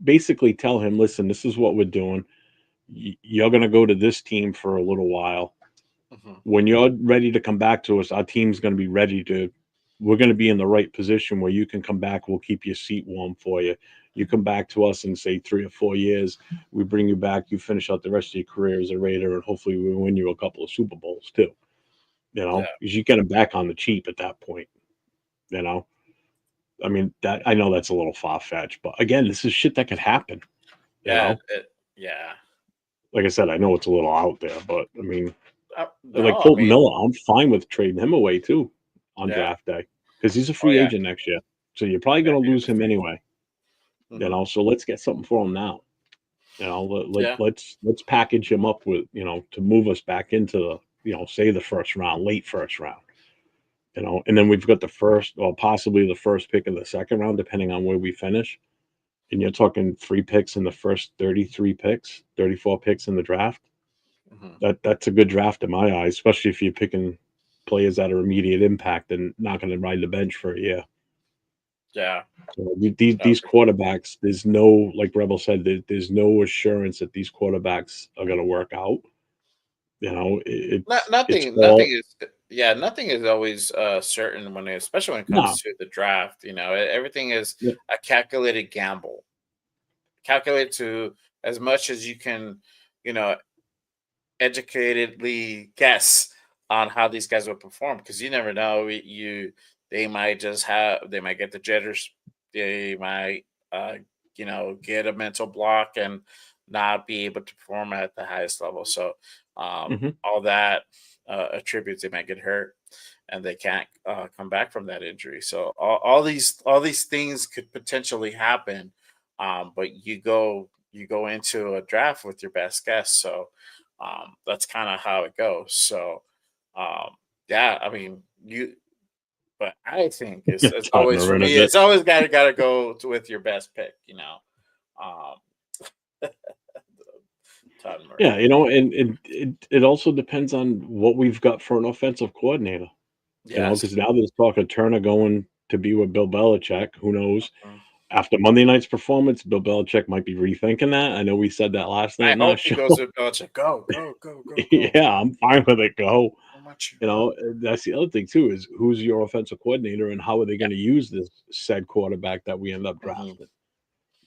basically tell him, listen, this is what we're doing. You're going to go to this team for a little while. Mm-hmm. When you're ready to come back to us, our team's going to be ready to. We're going to be in the right position where you can come back. We'll keep your seat warm for you. You come back to us in say 3 or 4 years. We bring you back. You finish out the rest of your career as a Raider, and hopefully we win you a couple of Super Bowls too. Yeah, Because you get him back on the cheap at that point. You know, I mean that I know that's a little far fetched, but again, this is shit that could happen. You yeah, know, yeah. like I said, I know it's a little out there, but I mean, like No, I Colton mean, Miller, I'm fine with trading him away too on yeah. draft day because he's a Oh free yeah, agent next year. So you're probably yeah. going to He is lose a him free. anyway. Mm-hmm. So let's get something for him now. Yeah. Let's package him up with to move us back into the say the first round, late first round. And then we've got the first or possibly the first pick of the second round, depending on where we finish. And you're talking 3 picks in the first 33 picks, 34 picks in the draft. Mm-hmm. That's a good draft in my eyes, especially if you're picking players that are immediate impact and not going to ride the bench for a year. Yeah. So No, these quarterbacks, there's no, like Rebel said, there's no assurance that these quarterbacks are going to work out. It's nothing all is nothing is always certain especially when it no, comes to the draft. Everything is yeah, a calculated gamble. Calculate to as much as you can, you know, educatedly guess on how these guys will perform because you never know. They might they might get the jitters. They might get a mental block and not be able to perform at the highest level. So hmm all that attributes they might get hurt and they can't come back from that injury. So all these things could potentially happen. But you go into a draft with your best guess. So that's kind of how it goes. So, um, yeah, I mean, but I think it's talking always for around a me. bit. It's always gotta go with your best pick. Um, Todd Murray. Yeah, and it also depends on what we've got for an offensive coordinator. Because Yes. now there's talk of Turner going to be with Bill Belichick. Who knows? Mhm. After Monday night's performance, Bill Belichick might be rethinking that. I know we said that last night I in our hope he show. goes with Belichick. Go, go, go, go, go. Yeah, I'm fine with it. Go. How much you? That's the other thing too is who's your offensive coordinator and how are they Yeah. going to use this said quarterback that we end up Mhm. drafting?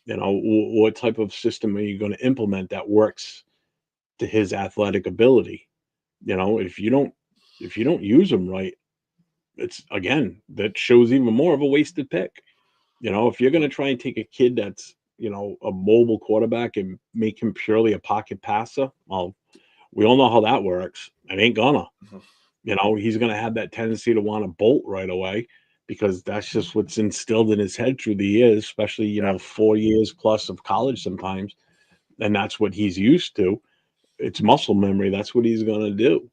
What type of system are you going to implement that works to his athletic ability? If you don't use him right, it's again that shows even more of a wasted pick. If you're going to Mhm. try and take a kid that's a mobile quarterback and make him purely a pocket passer, well, we all know how that works. It ain't gonna. Mhm. He's going to have that tendency to want to bolt right away because that's just what's instilled in his head through the years, especially, Yeah. 4 years plus of college sometimes. And that's what he's used to. It's muscle memory. That's what he's going to do.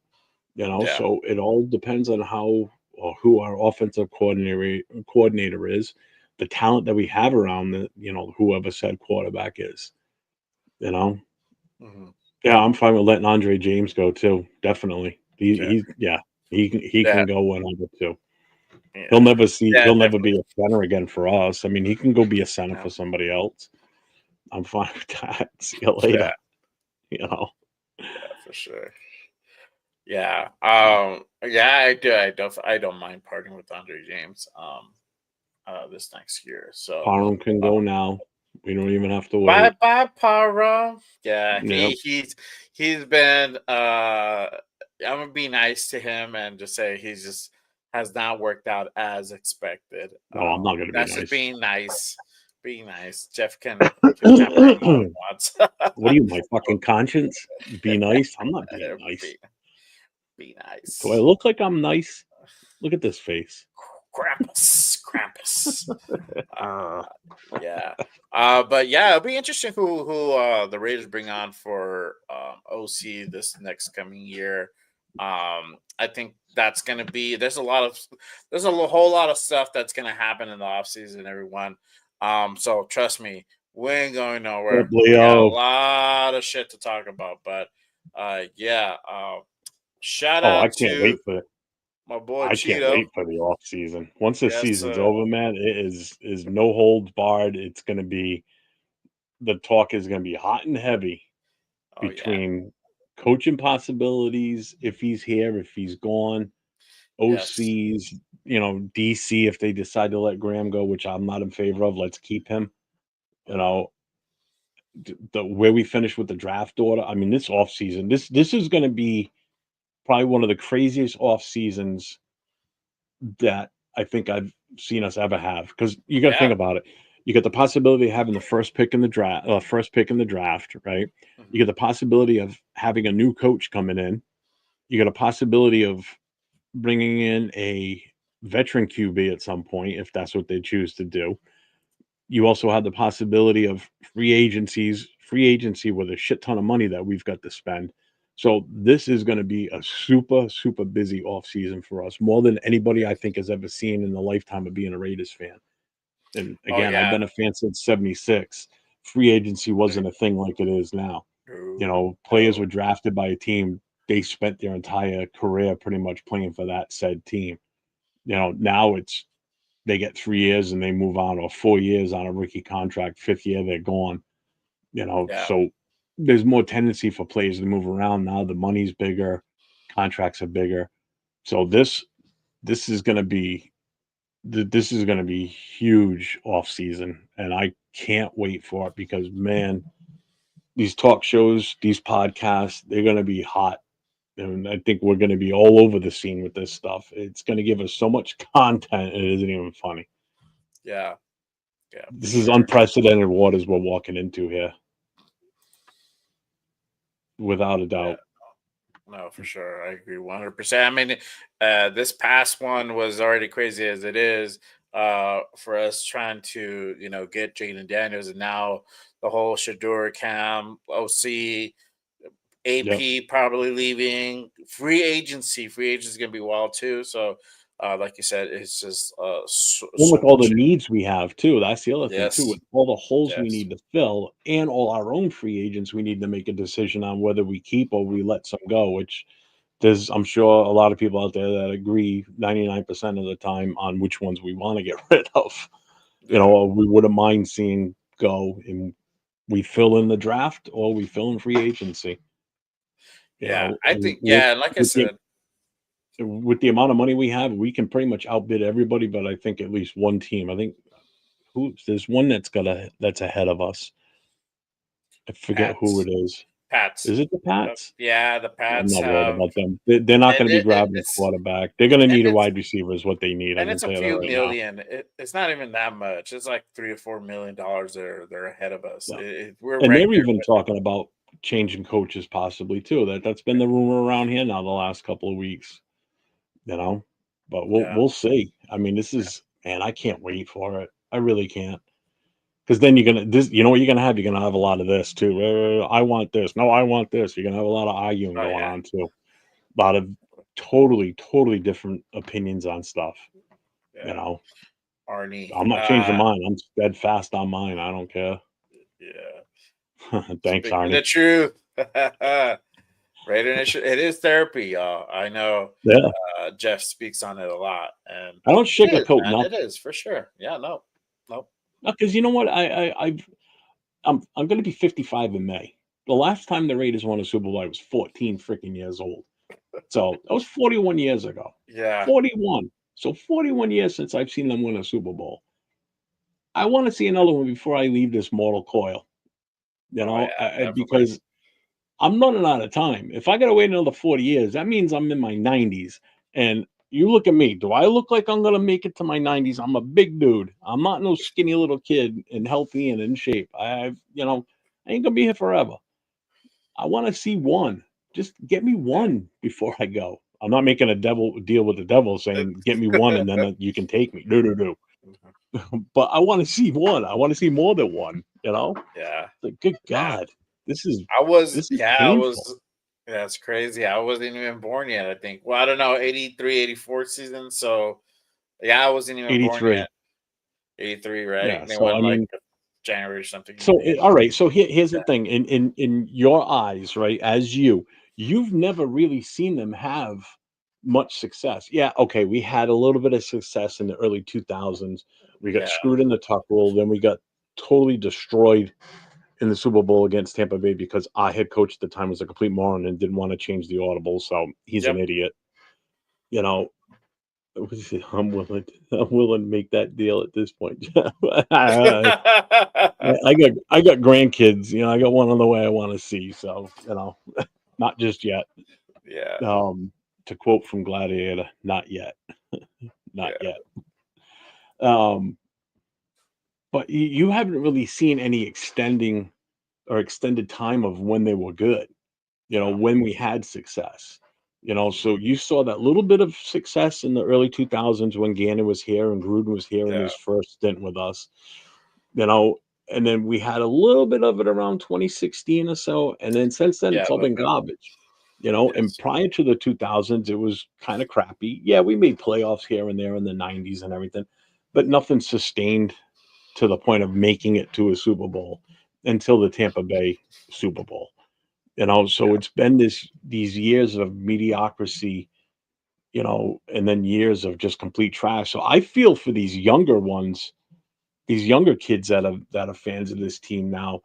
Yeah. So it all depends on how or who our offensive coordinator is, the talent that we have around whoever said quarterback is, you know. Mhm. Yeah, I'm fine with letting Andre James go too. Definitely. Yeah. He can Yeah. go 102. Yeah. He'll never see. Yeah, He'll never definitely. be a center again for us. I mean, he can go be a center No. for somebody else. I'm fine with that. See you later. You know. Yeah, for sure. Yeah. Yeah, I do. I don't mind parting with Andre James. This next year. So, Parham can uh, go now. We don't even have to bye, wait. bye, Para. Yeah, Yep. he's been. I'm gonna be nice to him and just say he's just has not worked out as expected. No, I'm not going to be That's just nice. being nice. Being nice. Jeff can jump on all he wants. What are you, my fucking conscience? Be nice. I'm not being nice. Be Do I nice. look like I'm nice? Look at this face. Krampus. Yeah. But yeah, it'll be interesting who the Raiders bring on for OC this next coming year. I think that's gonna be there's a whole lot of stuff that's gonna happen in the offseason, everyone. So trust me, we ain't going nowhere. We got a Leo. lot of shit to talk about, but yeah. Shout Oh, I out can't to wait for it. my boy I can't Cheeto. wait for the off season. Once the Yes, season's over, man, it is no holds barred. It's gonna be the talk is gonna be hot and heavy Oh yeah. between coaching possibilities, if he's here, if he's gone, Yes. OCs, DC if they decide to let Graham go, which I'm not in favor of. Let's keep him. You know, the where we finish with the draft order. I mean, this off season, this is gonna be probably one of the craziest off seasons that I think I've seen us ever have. Because you got to think Yeah. about it. You got the possibility of having the first pick in the draft, right? You Mhm. get the possibility of having a new coach coming in. You got a possibility of bringing in a veteran QB at some point if that's what they choose to do. You also have the possibility of free agency with a shit ton of money that we've got to spend. So this is going to be a super, super busy off season for us, more than anybody I think has ever seen in the lifetime of being a Raiders fan. And Oh again, I've yeah. been a fan since '76. Free agency wasn't a thing like it is now. Players No. were drafted by a team. They spent their entire career pretty much playing for that said team. Now they get 3 years and they move on, or 4 years on a rookie contract. Fifth year, they're gone. Yeah. So there's more tendency for players to move around now. The money's bigger, contracts are bigger. So this is going to be this is going to be huge off season, and I can't wait for it because man, these talk shows, these podcasts, they're going to be hot. And I think we're going to be all over the scene with this stuff. It's going to give us so much content, it isn't even funny. Yeah. Yeah, for This is sure. unprecedented waters we're walking into here, without a Yeah. doubt. No, for sure. I agree 100%. I mean, this past one was already crazy as it is for us trying to, get Jaden Daniels, and now the whole Shedeur Cam, OC, Yep. AP probably leaving. Free agency. Free agency is going to be wild too. So, like you said, it's just And so with all the much. needs we have too, that's the other thing too. Yes. With all the holes we Yes. need to fill, and all our own free agents, we need to make a decision on whether we keep or we let some go. Which I'm sure a lot of people out there that agree 99% of the time on which ones we want to get rid of. Yeah. Or we wouldn't mind seeing go, and we fill in the draft or we fill in free agency. Yeah. I And think, yeah. Like I said, with the amount of money we have, we can pretty much outbid everybody. But I think at least one team. I think there's one that's ahead of us. I forget who Pats. it is. Pats. Is it the Pats? Yeah, the I'm Pats not worried have, about them. They're not and going to be grabbing a it's quarterback. They're going to and need a it's wide receiver. Is what they need. I and can it's a tell you that few right now. million. It's not even that much. It's like $3 or $4 million. They're ahead of us. Yeah. We're And right they're there even with them. talking about changing coaches possibly too. That's been the rumor around here now the last couple of weeks. But we'll Yeah, we'll see. I mean, this is man, I can't wait for it. I really can't. Because then you know what you're gonna have? You're gonna have a lot of this too. I want this. No, I want this. You're gonna have a lot of arguing oh going yeah, on too. A lot of totally, totally different opinions on stuff. You yeah. know, Arnie, I'm not changing mine. I'm steadfast on mine. I don't care. yeah. Thanks, Speaking the Arnie. truth. Raider Nation, it is therapy, y'all. I know Yeah. Jeff speaks on it a lot, and I don't it is, sugarcoat man. It nothing. is for sure. Yeah, no, nope. Because you know what? I'm going to be 55 in May. The last time the Raiders won a Super Bowl, I was 14 freaking years old. So that was 41 years ago. Yeah, 41. So 41 years since I've seen them win a Super Bowl. I want to see another one before I leave this mortal coil. You oh know, yeah, definitely. because I'm running out of time. If I got to wait another 40 years, that means I'm in my 90s. And you look at me. Do I look like I'm going to make it to my 90s? I'm a big dude. I'm not no skinny little kid and healthy and in shape. I ain't going to be here forever. I want to see one. Just get me one before I go. I'm not making a deal with the devil saying, get me one and then you can take me. No, no, no. But I want to see one. I want to see more than one, you know? Yeah, Like, good yeah. God. This is I was, this is yeah, I painful. was. That's crazy. I wasn't even born yet. I think. Well, I don't know, 83, 84 season. So yeah, I wasn't even born 83. yet. 83, right? Yeah. They So won I like mean, January or something. so all right. So here's Yeah, the thing. In your eyes, right, as you've never really seen them have much success. Yeah, okay, we had a little bit of success in the early 2000s. We got yeah, screwed in the tuck rule, then we got totally destroyed in the Super Bowl against Tampa Bay because our head coach at the time was a complete moron and didn't want to change the audible, so he's an yep. idiot. You know, I'm willing to make that deal at this point. I got grandkids. I got one on the way I want to see. So not just yet. Yeah, Um, to quote from Gladiator, not yet, not yeah, yet. Um, but you haven't really seen any extending or extended time of when they were good. no, When we had success. So you saw that little bit of success in the early 2000s when Gannon was here and Gruden was here in yeah, his first stint with us. you know, and then we had a little bit of it around 2016 or so, and then since then yeah, it's a all little been bit. garbage. And Yes. prior to the 2000s, it was kind of crappy. Yeah, we made playoffs here and there in the 90s and everything, but nothing sustained to the point of making it to a Super Bowl until the Tampa Bay Super Bowl. So Yeah, it's been these years of mediocrity, and then years of just complete trash. So I feel for these younger ones, these younger kids that are fans of this team now,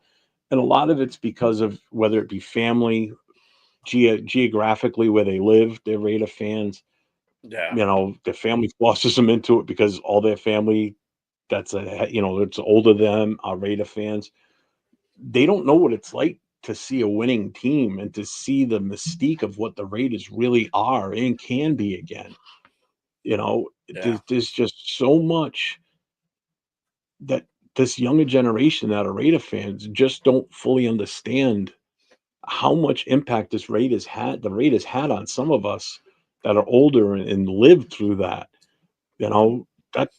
and a lot of it's because of whether it be family, geographically where they live, they're Raider fans. yeah, Their family forces them into it because all their family it's older than them are Raider fans. They don't know what it's like to see a winning team and to see the mystique of what the Raiders really are and can be again. yeah. There's just so much that this younger generation that are Raider fans just don't fully understand how much impact the Raiders had on some of us that are older and lived through that. You Mhm. know,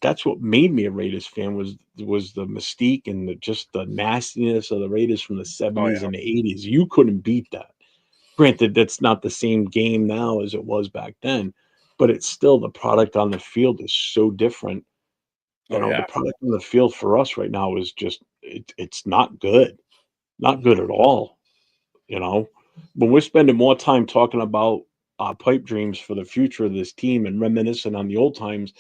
that's what made me a Raiders fan was the mystique and just the nastiness of the Raiders from the Oh 70s yeah. and the 80s. You couldn't beat that. Granted, that's not the same game now as it was back then, but it's still the product on the field is so different. Oh The yeah. product on the field for us right now is just it's not good. Not good Mhm. at all. You know, when we're spending more time talking about our pipe dreams for the future of this team and reminiscing on the old times,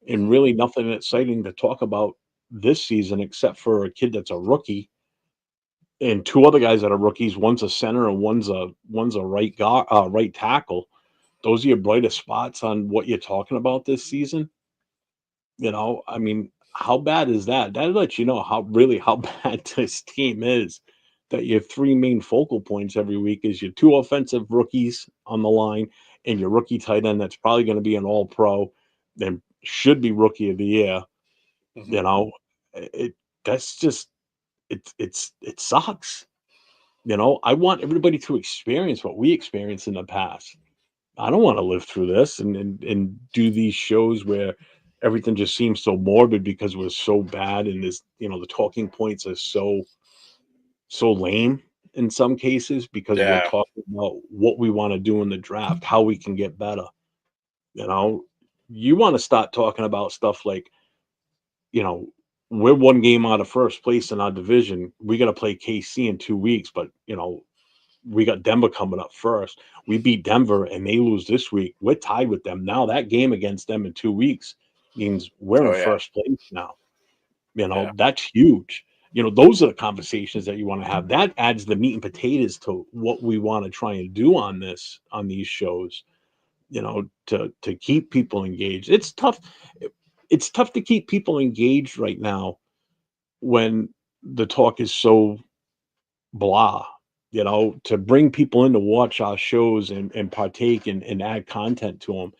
and really nothing exciting to talk about this season except for a kid that's a rookie and two other guys that are rookies. One's a center and one's a right tackle. Those are your brightest spots on what you're talking about this season. I mean, how bad is that? That lets you know how bad this team is. That your three main focal points every week is your two offensive rookies on the line and your rookie tight end that's probably going to be an all pro, then should be rookie of the year. You Mhm. know, it that's just it sucks. I want everybody to experience what we experienced in the past. I don't want to live through this and do these shows where everything just seems so morbid because we're so bad and the talking points are so lame in some cases because we're Yeah. talking about what we want to do in the draft, how we can get better. You know, you want to start talking about stuff like, you know, we're one game out of first place in our division. We got to play KC in 2 weeks, but we got Denver coming up first. We beat Denver and they lose this week. We're tied with them. Now that game against them in 2 weeks means we're in Oh yeah, first place now. yeah, That's huge. Those are the conversations that you want to have. That adds the meat and potatoes to what we want to try and do on these shows, to keep people engaged. It's tough. It's tough to keep people engaged right now when the talk is so blah, to bring people in to watch our shows and partake and add content to them.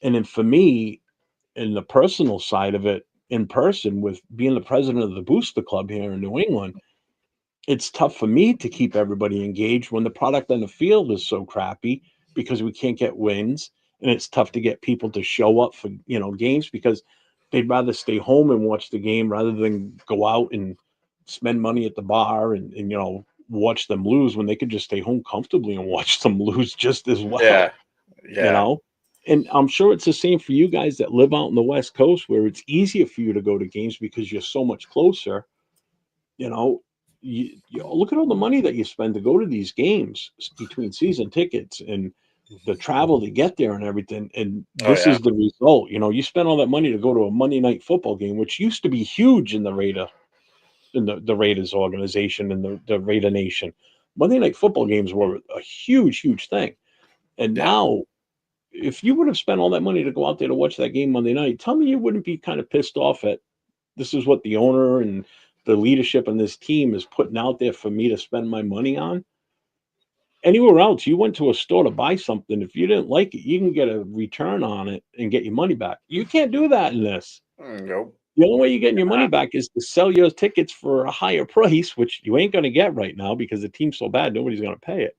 And then for me, in the personal side of it, in person, with being the president of the Booster Club here in New England, it's tough for me to keep everybody engaged when the product on the field is so crappy because we can't get wins. And it's tough to get people to show up for, games because they'd rather stay home and watch the game rather than go out and spend money at the bar and watch them lose when they could just stay home comfortably and watch them lose just as well, yeah, you yeah. know? And I'm sure it's the same for you guys that live out in the West Coast where it's easier for you to go to games because you're so much closer. You know, you look at all the money that you spend to go to these games between season tickets and the travel to get there and everything. And Oh this yeah, is the result. You spend all that money to go to a Monday night football game, which used to be huge in the Raiders organization and the Raider Nation. Monday night football games were a huge, huge thing. And yeah. now, if you would have spent all that money to go out there to watch that game Monday night, tell me you wouldn't be kind of pissed off at this is what the owner and the leadership and this team is putting out there for me to spend my money on. Anywhere else, you went to a store to buy something. If you didn't like it, you can get a return on it and get your money back. You can't do that in this. Nope. The only way you're getting your money Uh, back is to sell your tickets for a higher price, which you ain't going to get right now because the team's so bad, nobody's going to pay it.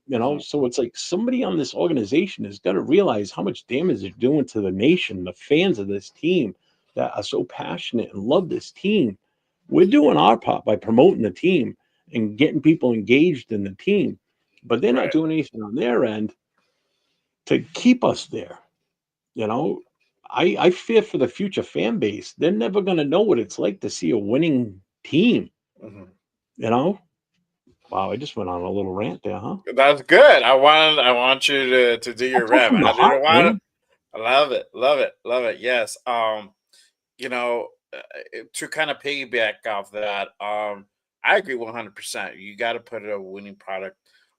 mhm. So it's like somebody on this organization has got to realize how much damage they're doing to the nation, the fans of this team that are so passionate and love this team. We're doing our part by promoting the team and getting people engaged in the team, but they're not Right. doing anything on their end to keep us there. You know, I fear for the future fan base. They're never going to know what it's like to see a winning team. Mhm. You know, wow, I just went on a little rant there, huh? That's good. I want you to do I your talk rap. from the I heart, didn't want to. man. I love it. Love it. Love it. Yes. You know, to kind of piggyback off that, I agree 100%. You got to put a winning product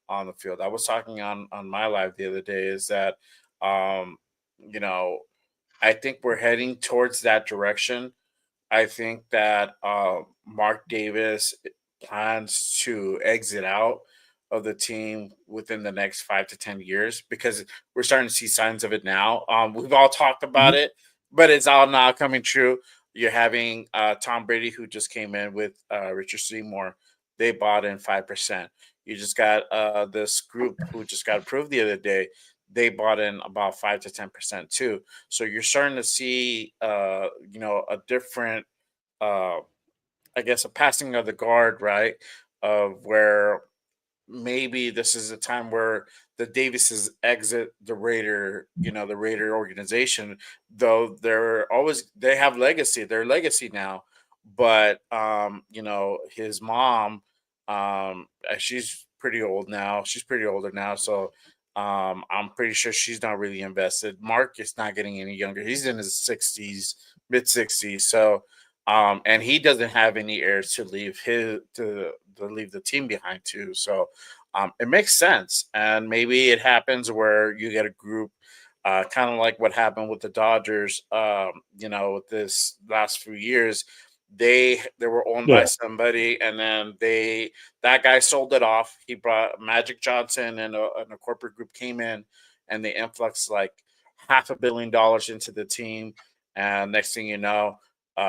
on the field. I was talking on my live the other day is that, um, you know, I think we're heading towards that direction. I think that Mark Davis plans to exit out of the team within the next 5 to 10 years because we're starting to see signs of it now. We've all talked about Mhm. it, but it's all now coming true. You're having Tom Brady, who just came in with Richard Seymour. They bought in 5%. You just got this group who just got approved the other day. They bought in about 5 to 10% too. So you're starting to see, a different, uh, I guess, a passing of the guard, right? Of where maybe this is a time where the Davises exit the Raider organization, though they have legacy, their legacy now. But his mom, she's pretty old now. She's pretty older now, so I'm pretty sure she's not really invested. Mark is not getting any younger. He's in his 60s, mid 60s. So and he doesn't have any heirs to leave to leave the team behind too. So it makes sense. And maybe it happens where you get a group, kind of like what happened with the Dodgers, with this last few years. They were owned by Yeah. somebody, and then that guy sold it off. He brought Magic Johnson and a corporate group came in, and they influxed like $500 million into the team. And next thing you know,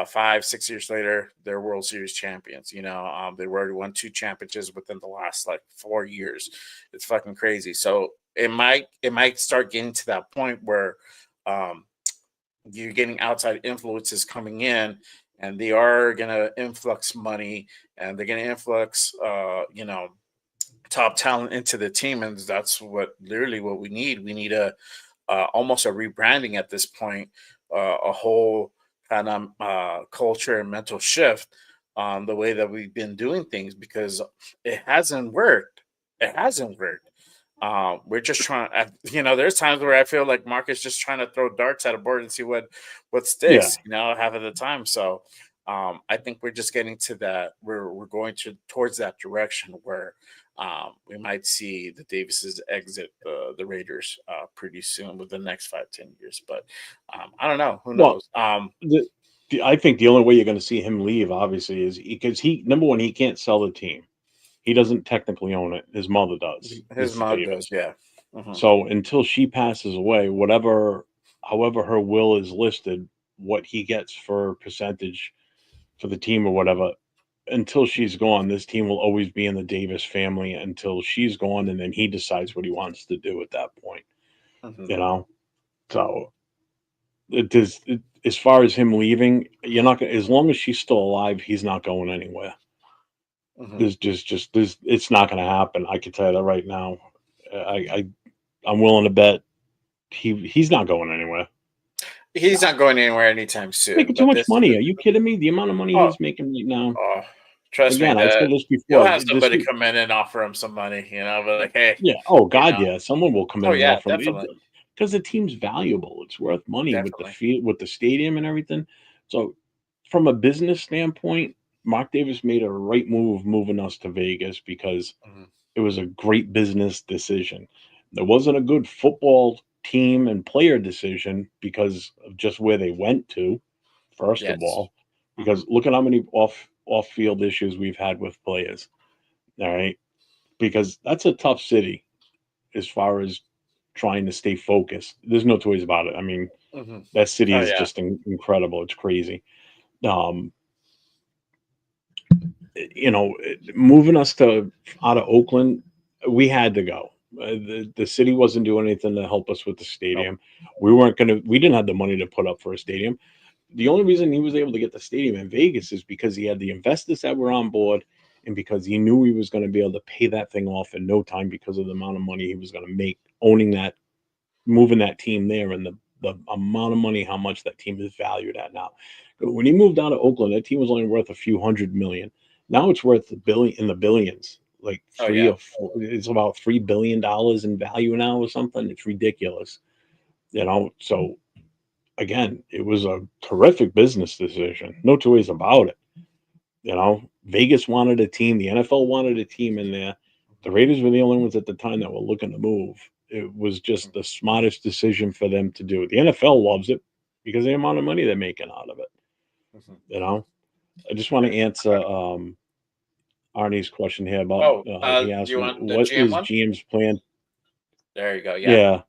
5, 6 years later, they're World Series champions. They already won 2 championships within the last like 4 years. It's fucking crazy. So it might start getting to that point where um, you're getting outside influences coming in, and they are gonna influx money, and they're gonna influx, top talent into the team, and that's literally what we need. We need a almost a rebranding at this point, a whole kind of culture and mental shift on the way that we've been doing things because it hasn't worked. It hasn't worked. We're just trying. There's times where I feel like Mark is just trying to throw darts at a board and see what Yeah. sticks. Half of the time. So I think we're just getting to that. We're going towards that direction where we might see the Davises exit the Raiders pretty soon with the next 5-10 years. But I don't know. Who Well, knows? I think the only way you're going to see him leave, obviously, is because number one, he can't sell the team. He doesn't technically own it. His mother does. His Mrs. mom Davis. does, yeah. Mhm. So until she passes away, however her will is listed, what he gets for percentage for the team or whatever, until she's gone, this team will always be in the Davis family until she's gone, and then he decides what he wants to do at that point. Mhm. You know, so as far as him leaving, you're not gonna, as long as she's still alive, he's not going anywhere. Mhm. There's it's not going to happen. I can tell you that right now. I'm willing to bet he's not going anywhere. He's not going anywhere anytime soon. Making too But much this, money. Are you kidding me? The amount of money oh, he's making right now. oh, trust me, Again, I said that this you'll before. have somebody come in and offer him some money. But like, hey, Yeah. Oh you God, know, yeah. Someone will come oh in and yeah, offer him definitely, because the team's valuable. It's worth money with the definitely. field, with the stadium, and everything. So, from a business standpoint, Mark Davis made a right move moving us to Vegas because Mhm. it was a great business decision. There wasn't a good football team and player decision because of just where they went to, first of Yes. all, Mhm. because look at how many off field issues we've had with players. All right. Because that's a tough city as far as trying to stay focused. There's no two ways about it. I mean, Mhm. that city Oh is yeah. just incredible. It's crazy. Um, Moving us to out of Oakland, we had to go. The city wasn't doing anything to help us with the Nope. stadium. We didn't have the money to put up for a stadium. The only reason he was able to get the stadium in Vegas is because he had the investors that were on board and because he knew he was going to be able to pay that thing off in no time because of the amount of money he was going to make owning that, moving that team there, and the amount of money, how much that team is valued at now. When he moved out of Oakland, that team was only worth a few hundred million. Now it's worth a billion, in the billions, like Oh three yeah. or four. It's about $3 billion in value now or something. It's ridiculous, So again, it was a terrific business decision. No two ways about it. Vegas wanted a team, the NFL wanted a team in there. The Raiders were the only ones at the time that were looking to move. It was just the smartest decision for them to do. The NFL loves it because of the amount of money they're making out of it. Mhm. You know, I just want to answer Arnie's question here about. Oh, He do asked, you want the "What GM is one? GM's plan?" There you go. Yeah. Yeah,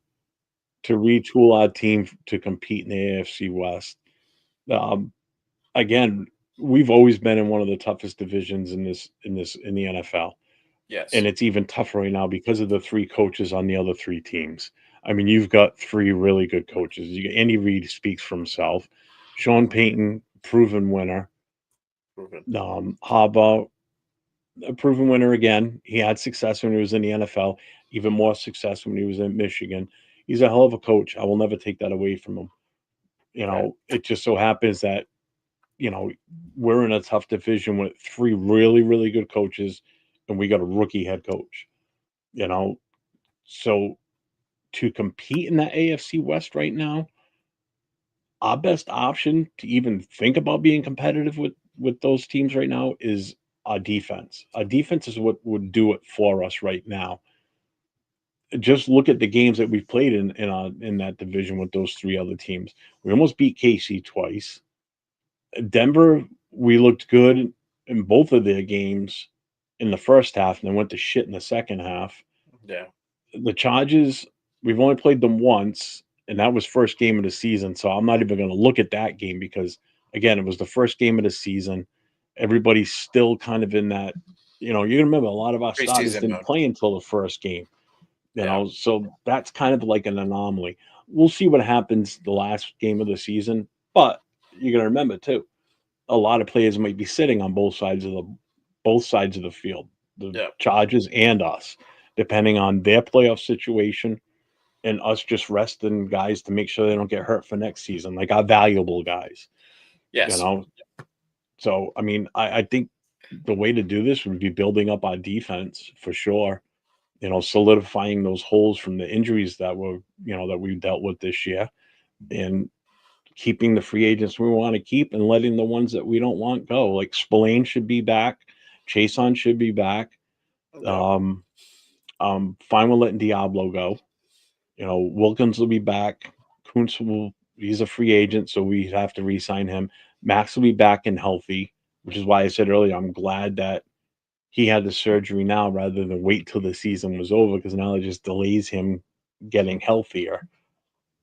to retool our team to compete in the AFC West. Um, Again, we've always been in one of the toughest divisions in the NFL. And Yes. it's even tougher right now because of the three coaches on the other three teams. I mean, you've got three really good coaches. Andy Reid speaks for himself. Sean Mhm. Payton, proven winner. Proven. Harbaugh, a proven winner again. He had success when he was in the NFL, even more success when he was in Michigan. He's a hell of a coach. I will never take that away from him. Right. It just so happens that, you know, we're in a tough division with three really, really good coaches, and we got a rookie head coach, you know. So to compete in that AFC West right now, our best option to even think about being competitive with those teams right now is our defense. Our defense is what would do it for us right now. Just look at the games that we've played in that division with those three other teams. We almost beat KC twice. Denver, we looked good in both of their games in the first half, and then went to shit in the second half. Yeah. The Chargers, we've only played them once, and that was first game of the season. So I'm not even going to look at that game because, again, it was the first game of the season. Everybody's still kind of in that. You remember a lot of our starters Preseason didn't mode. play until the first game. Yeah. So that's kind of like an anomaly. We'll see what happens the last game of the season, but you're going to remember too, a lot of players might be sitting on both sides of the field, the Yeah. Chargers and us, depending on their playoff situation and us just resting guys to make sure they don't get hurt for next season, like our valuable guys, you Yes. know. So I mean, I think the way to do this would be building up our defense for sure. solidifying those holes from the injuries that we dealt with this year, and keeping the free agents we want to keep and letting the ones that we don't want go. Like Spillane should be back, Chason should be back. Yep. Fine with letting Diablo go. Wilkins will be back. Kuntz he's a free agent, so we have to re-sign him. Max will be back and healthy, which is why I said earlier I'm glad that he had the surgery now rather than wait till the season was over, because now it just delays him getting healthier.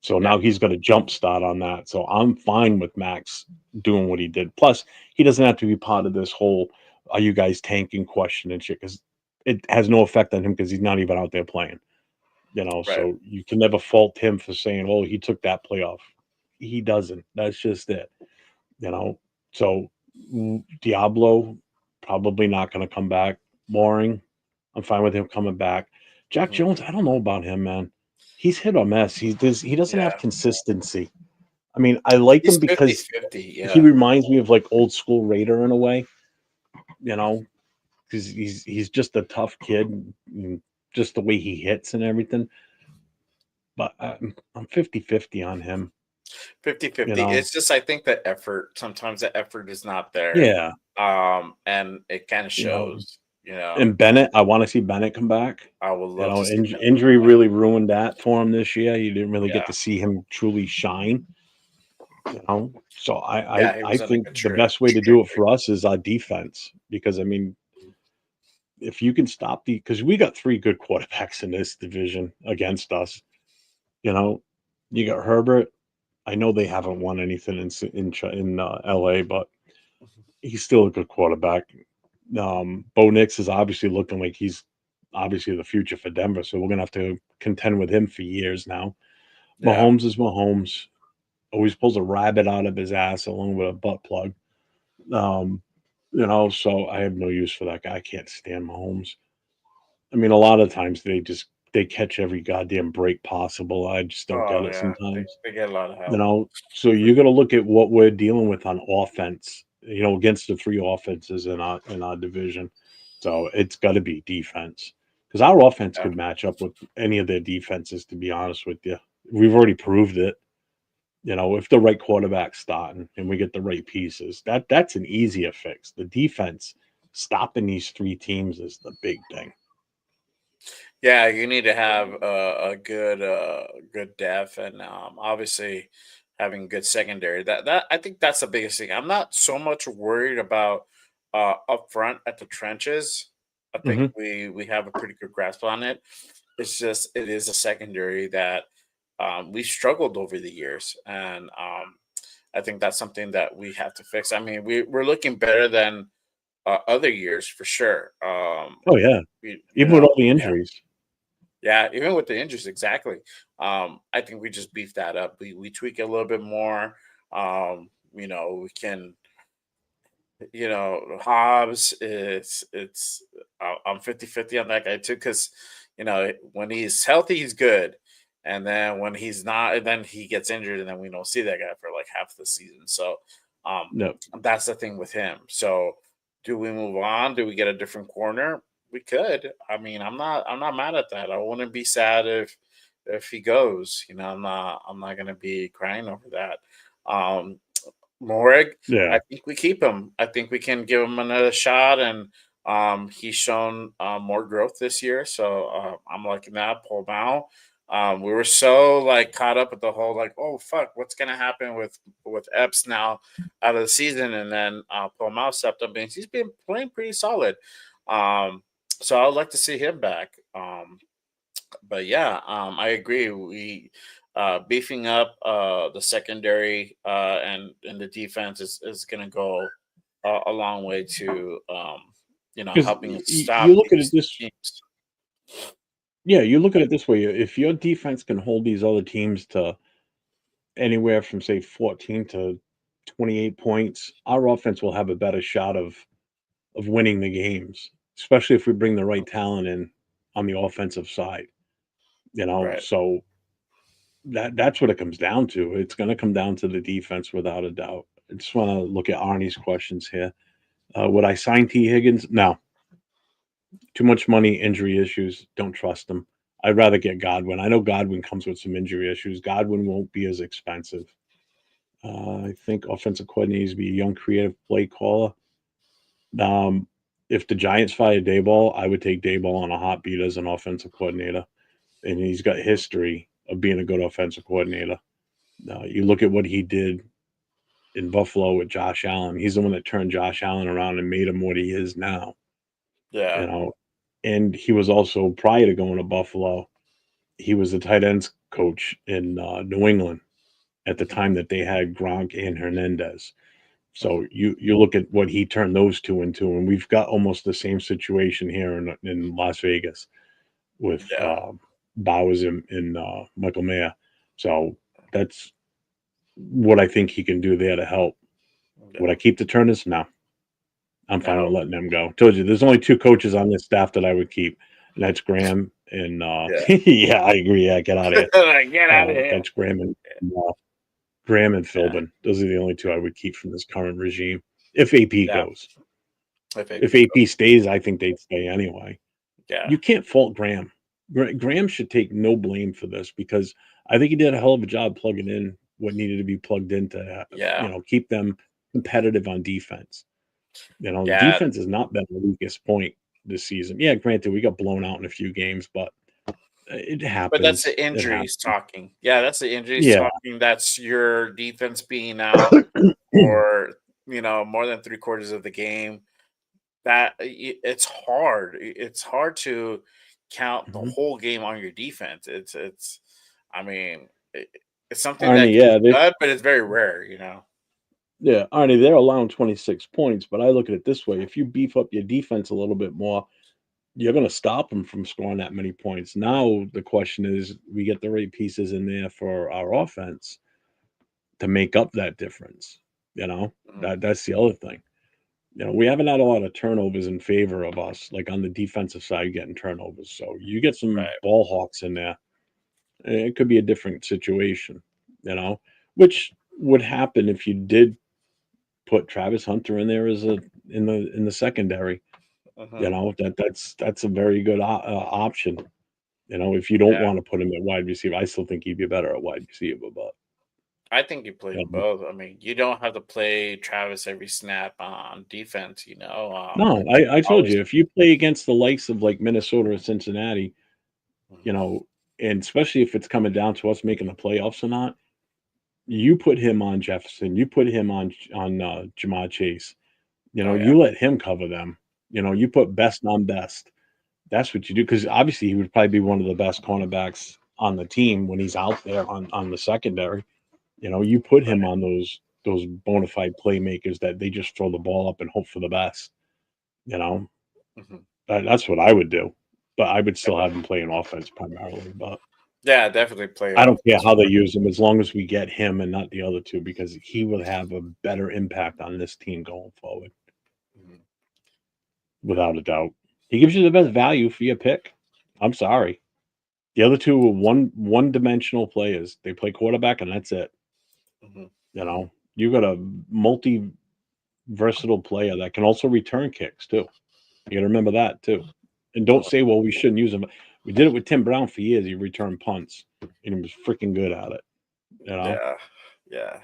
So now he's got a jump start on that. So I'm fine with Max doing what he did. Plus, he doesn't have to be part of this whole "are you guys tanking" question and shit, because it has no effect on him because he's not even out there playing. Right. So you can never fault him for saying, "Oh, he took that playoff." He doesn't. That's just it. You know. So Diablo probably not going to come back. Mooring, I'm fine with him coming back. Jack Mhm. Jones, I don't know about him, man. He's hit or miss. He doesn't have Yeah. consistency. I mean, I like him He's because 50-50. he Yeah. reminds me of like old school Raider in a way, because he's just a tough kid, and just the way he hits and everything. But I'm 50-50 on him. 50-50. You know, It's just I think the effort, sometimes the effort is not there. yeah. And it kind of You know, shows, you know. and Bennett, I want to see Bennett come back. I would love to see that. Injury really ruined that for him this year. You didn't really get Yeah. to see him truly shine. So Yeah, he I was on a think good the best way to do it trajectory. for us is our defense, because I mean, if you can stop because we got three good quarterbacks in this division against us. You know, you got Herbert. I know they haven't won anything in LA, but he's still a good quarterback. Bo Nix is obviously looking like he's obviously the future for Denver, so we're gonna have to contend with him for years now. Yeah. Mahomes is Mahomes. Always pulls a rabbit out of his ass along with a butt plug. Um, so I have no use for that guy. I can't stand Mahomes. I mean, a lot of times they catch every goddamn break possible. I just don't get Oh it yeah. They, sometimes. they get a lot of help. So you got to look at what we're dealing with on offense. Against the three offenses in our division. So it's got to be defense, because our offense Yeah. could match up with any of their defenses. To be honest with you, we've already proved it. If the right quarterback's starting and we get the right pieces, that's an easier fix. The defense stopping these three teams is the big thing. Yeah, you need to have a good depth, and obviously having good secondary. That I think that's the biggest thing. I'm not so much worried about up front at the trenches. I think Hmm. we have a pretty good grasp on it. It's just it is a secondary that we struggled over the years, and I think that's something that we have to fix. I mean, we're looking better than other years for sure. Oh yeah, We, you even with know, all the yeah. injuries. Yeah, even with the injuries, exactly. I think we just beef that up. We tweak it a little bit more. We can, Hobbs I'm 50-50 on that guy too, because when he's healthy, he's good. And then when he's not, and then he gets injured, and then we don't see that guy for like half the season. So um No, that's the thing with him. So do we move on? Do we get a different corner? We could. I mean, I'm not mad at that. I wouldn't be sad if he goes. I'm not gonna be crying over that. Morrig, yeah, I think we keep him. I think we can give him another shot, and he's shown more growth this year. So I'm liking that. Paul Mao. We were so like caught up with the whole like, oh fuck, what's gonna happen with Epps now out of the season, and then Paul Mao stepped up and he's been playing pretty solid. Um, so I'd like to see him back. But yeah, I agree. We beefing up the secondary and the defense is going to go a long way to because helping us you stop look at it these this. teams. Yeah, you look at it this way. If your defense can hold these other teams to anywhere from say 14 to 28 points, our offense will have a better shot of winning the games, especially if we bring the right talent in on the offensive side. Right. So that's what it comes down to. It's going to come down to the defense without a doubt. I just want to look at Arnie's questions here. Would I sign T. Higgins? No, Too much money, injury issues. Don't trust him. I'd rather get Godwin. I know Godwin comes with some injury issues. Godwin won't be as expensive. I think offensive coordinator needs to be a young, creative play caller. If the Giants fire Dayball, I would take Dayball on a hot beat as an offensive coordinator, and he's got history of being a good offensive coordinator. You look at what he did in Buffalo with Josh Allen. He's the one that turned Josh Allen around and made him what he is now. Yeah. You know, and he was also prior to going to Buffalo, he was the tight ends coach in New England at the time that they had Gronk and Hernandez. So you look at what he turned those two into, and we've got almost the same situation here in Las Vegas with Bowers and Michael Mayer. So that's what I think he can do there to help. Would I keep the Turners? No. I'm fine with letting them go. Told you, there's only two coaches on this staff that I would keep, and that's Graham and yeah, I agree. Yeah, get out of here. Get out of here. That's Graham and Philbin. Those are the only two I would keep from this current regime. If AP goes, if AP stays, I think they'd stay anyway. Yeah, you can't fault Graham. Graham should take no blame for this because I think he did a hell of a job plugging in what needed to be plugged in to keep them competitive on defense. The defense has not been the weakest point this season. Yeah, granted, we got blown out in a few games, but it happens. But that's the injuries talking. Yeah, that's the injuries talking. That's your defense being out for more than 3/4 of the game. That it's hard. It's hard to count the whole game on your defense. It's. I mean, it's something that can be done, but it's very rare. Yeah, Arnie, they're allowing 26 points, but I look at it this way: if you beef up your defense a little bit more, you're going to stop them from scoring that many points. Now the question is, we get the right pieces in there for our offense to make up that difference. That's the other thing. We haven't had a lot of turnovers in favor of us, like on the defensive side, getting turnovers. So you get some ball hawks in there, it could be a different situation. Which would happen if you did put Travis Hunter in there as in the secondary. That's a very good option. If you don't want to put him at wide receiver, I still think he'd be better at wide receiver. But I think you play them both. I mean, you don't have to play Travis every snap on defense. No, I told you, if you play against the likes of like Minnesota or Cincinnati, and especially if it's coming down to us making the playoffs or not, you put him on Jefferson, you put him on Jamar Chase. You let him cover them. You put best on best. That's what you do, because obviously he would probably be one of the best cornerbacks on the team when he's out there on the secondary. You put him on those bona fide playmakers that they just throw the ball up and hope for the best. That's what I would do, but I would still have him playing offense primarily. But yeah, definitely play. I don't care how they use him as long as we get him and not the other two, because he will have a better impact on this team going forward. Without a doubt. He gives you the best value for your pick. I'm sorry. The other two were one-dimensional players. They play quarterback, and that's it. You got a multi-versatile player that can also return kicks, too. You got to remember that, too. And don't say, well, we shouldn't use him. We did it with Tim Brown for years. He returned punts, and he was freaking good at it. Yeah.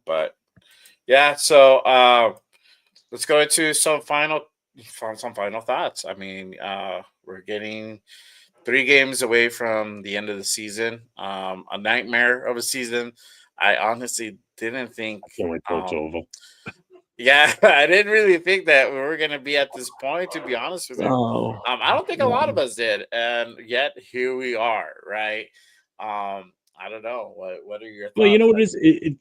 But, yeah, so let's go into some final thoughts. I mean, we're getting 3 games away from the end of the season. A nightmare of a season. I honestly didn't think it's over. Yeah, I didn't really think that we were going to be at this point, to be honest with you. I don't think a lot of us did, and yet here we are, right? I don't know. What are your thoughts? Well, you know what it is?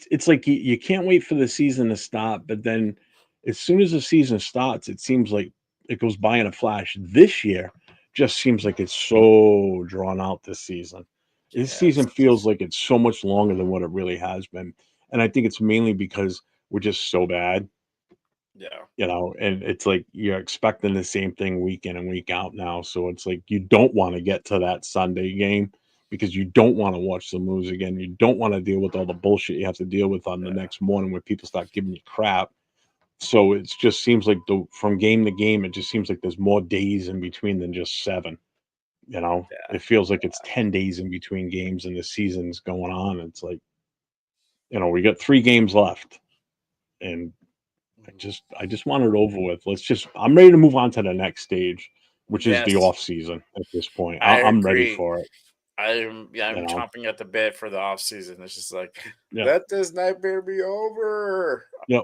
It's like you can't wait for the season to stop, but then as soon as the season starts, it seems like it goes by in a flash. This year just seems like it's so drawn out this season. This season feels like it's so much longer than what it really has been. And I think it's mainly because we're just so bad. Yeah. And it's like you're expecting the same thing week in and week out now. So it's like you don't want to get to that Sunday game because you don't want to watch them lose again. You don't want to deal with all the bullshit you have to deal with on the next morning where people start giving you crap. So it just seems like from game to game, it just seems like there's more days in between than just 7. You know, Yeah. it feels like it's 10 days in between games and the season's going on. It's like, we got 3 games left, and I just want it over with. I'm ready to move on to the next stage, which is the Yes, off season at this point. I I'm ready agree. for it. I'm You know, chomping at the bit for the off season. It's just like, yeah, let this nightmare be over. yep,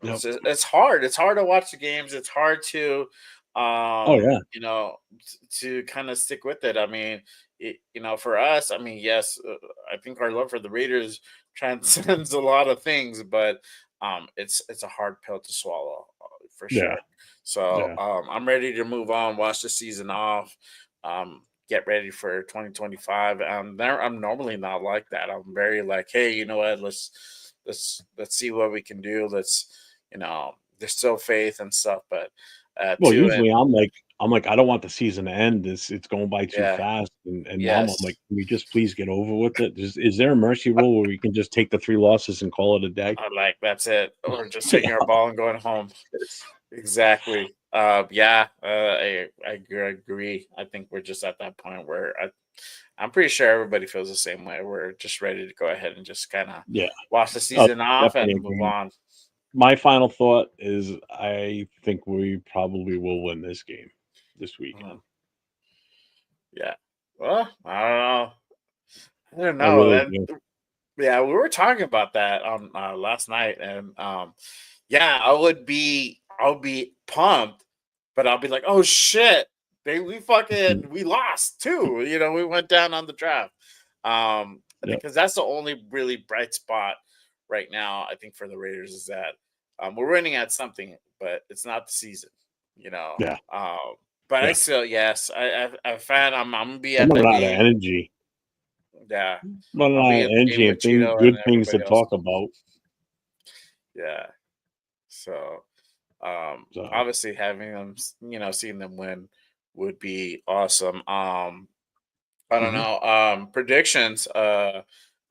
yep. It's hard. It's hard to watch the games. It's hard to, Oh yeah, to kind of stick with it. I mean, for us, I mean, yes, I think our love for the Raiders transcends a lot of things, but it's a hard pill to swallow for yeah, sure. So yeah. I'm ready to move on, watch the season off, get ready for 2025. I'm normally not like that. I'm very like, hey, you know what? Let's see what we can do. There's still faith and stuff, but Well, to usually and I'm like, I don't want the season to end. It's going by too yeah, fast. And now I'm like, yes, can we just please get over with it? Is there a mercy rule where we can just take the 3 losses and call it a day? I like that's it. Or just Yeah, taking our ball and going home. Exactly. Yeah, I agree. I think we're just at that point where I'm pretty sure everybody feels the same way. We're just ready to go ahead and just kind of yeah. watch the Oh, season off definitely and move agree. on. My final thought is I think we probably will win this game this Mhm. weekend. Yeah. Well, I don't know. I don't I know. really And do. yeah, we were talking about that on last night, and yeah, I'll be pumped, but I'll be like, oh shit, Mhm. we lost too. We went down on the draft. Yep. Because that's the only really bright spot right now. I think for the Raiders is that we're winning at something, but it's not the season. You know, Yeah. um, but I Yeah. still yes, I fan. I'm gonna be I'm at running that out of game. energy. Yeah, Running I'll be out at of the game energy with and Cheeto and good things to everybody else. talk about. Yeah. So, So obviously having them, seeing them win would be awesome. I don't mhm. know. Predictions. I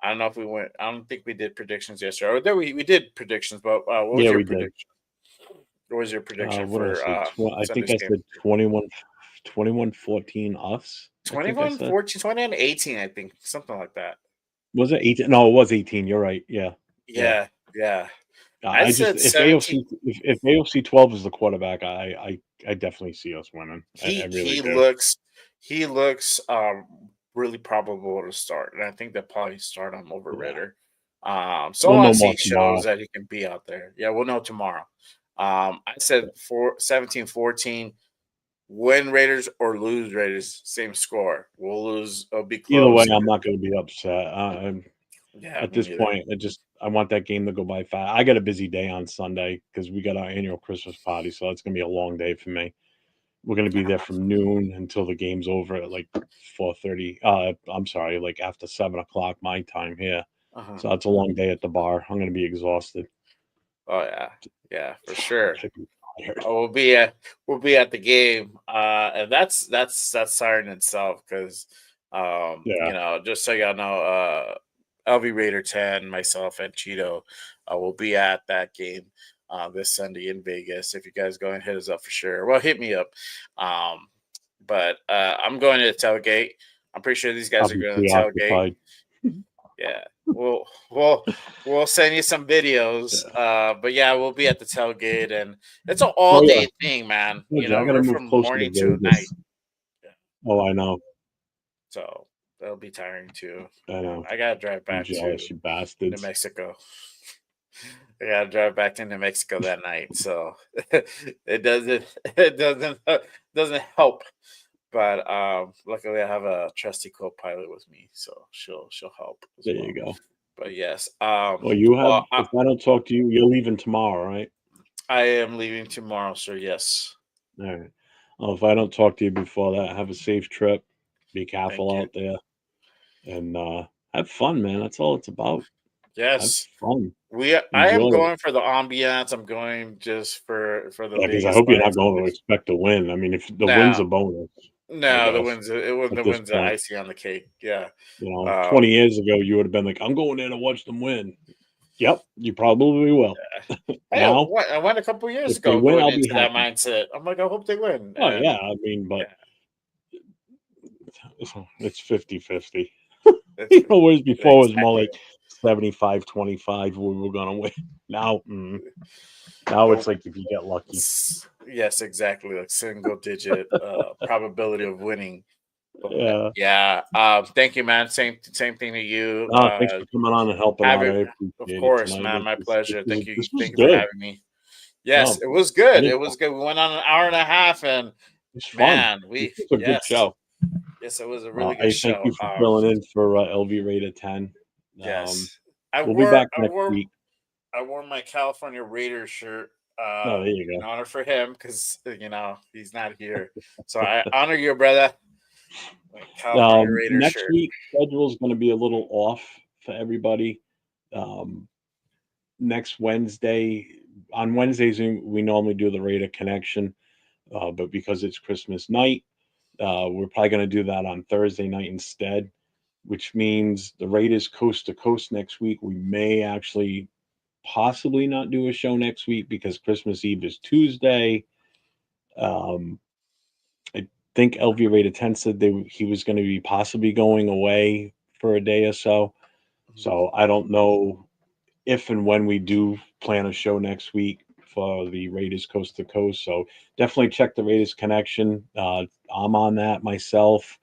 don't know if we went. I don't think we did predictions yesterday. Or there we did predictions, but what was Yeah, your we did. prediction? What was your prediction What did I for say? I think Sunday's I game? said 21-14 us. I think I 21, said. 14, 20, and 18, I think. Something like that. Was it 18? No, it was 18. You're right. Yeah. Yeah. Yeah, yeah. I I just said if 17. AOC if AOC 12 is the quarterback, I definitely see us winning. I He really he do. looks he looks really probable to start, and I think they'll probably start him over Yeah. Ritter. So We'll know once he more shows tomorrow. that he can be out there, yeah, we'll know tomorrow. I said 17-14, win Raiders or lose Raiders, same score. We'll lose. It'll be Either way, close. I'm not going to be upset. I'm Yeah, at me this neither. point. I want that game to go by fast. I got a busy day on Sunday because we got our annual Christmas party, so it's going to be a long day for me. We're going to be there from noon until the game's over at like 4:30. I'm sorry, like after 7 o'clock my time here. Uh-huh. So it's a long day at the bar. I'm going to be exhausted. Oh yeah, yeah, for I'm sure. going to be tired. We'll be at the game, and that's siren itself because, Yeah. just so y'all know, LV Raider 10, myself, and Cheeto will be at that game this Sunday in Vegas. If you guys go and hit us up for sure, well, hit me up. Um, but I'm going to the tailgate. I'm pretty sure these I'll guys are be going to the tailgate. preoccupied. Yeah. We'll send you some videos. Yeah. But yeah, we'll be at the tailgate, and it's an Oh all yeah. day thing, man. Told you, I got to We're move from closer to morning to night. Vegas. Yeah. Oh, I know. So that'll be tiring too. I know. I gotta drive I'm back to jealous, you New bastards. Mexico. I gotta drive back to New Mexico that night. So it doesn't help. But luckily I have a trusty co-pilot with me, so she'll help as There you well. go. But yes, Well, you have. well, If I don't talk to you, you're leaving tomorrow, right? I am leaving tomorrow, sir. Yes. All right. Well, if I don't talk to you before that, have a safe trip. Be Thank careful you. out there, and have fun, man. That's all it's about. Have Yes. fun. I am Enjoy it. going for the ambiance. I'm going just for the Yeah, because I Vegas hope you're not lights. going to expect to win. I mean, if the win's No, a bonus, I no, the guess wins it was at the this wins the point. icing on the cake. Yeah. 20 Um years ago, you would have been like, "I'm going there to watch them win." Yep, you probably will. Now, I went a couple years if they ago win, going I'll be into that happy. mindset. I'm like, I hope they win. Oh And yeah, I mean, but it's 50-50. it's Whereas before it was more exactly. like 75-25 we were gonna win. Now, now Nope. it's like if you get lucky. Yes, exactly. Like single digit probability of winning. But Yeah. yeah, thank you, man. Same thing to you. No, thanks for coming on and helping Have out. it, I of appreciate it course, tonight. man. My pleasure. This was Thank you for good. having me. Yes, No, it was good. It anytime. was good. We went on an hour and a half, and It's fun. man, This was a good show. yes, it was a really good I thank show. you for filling in for LV Raider 10. Yes, I We'll be back I next week. wore my California Raiders shirt Oh, there you in go. honor for him because he's not here. So I honor you, brother. My California Raiders Next shirt. week's schedule is going to be a little off for everybody. Next Wednesday, on Wednesdays, we normally do the Raider Connection, but because it's Christmas night, we're probably going to do that on Thursday night instead, which means the Raiders coast to coast next week. We may actually possibly not do a show next week because Christmas Eve is Tuesday. I think LV Raider 10 said he was going to be possibly going away for a day or so. So I don't know if and when we do plan a show next week for the Raiders Coast to Coast. So definitely check the Raiders Connection. I'm on that myself.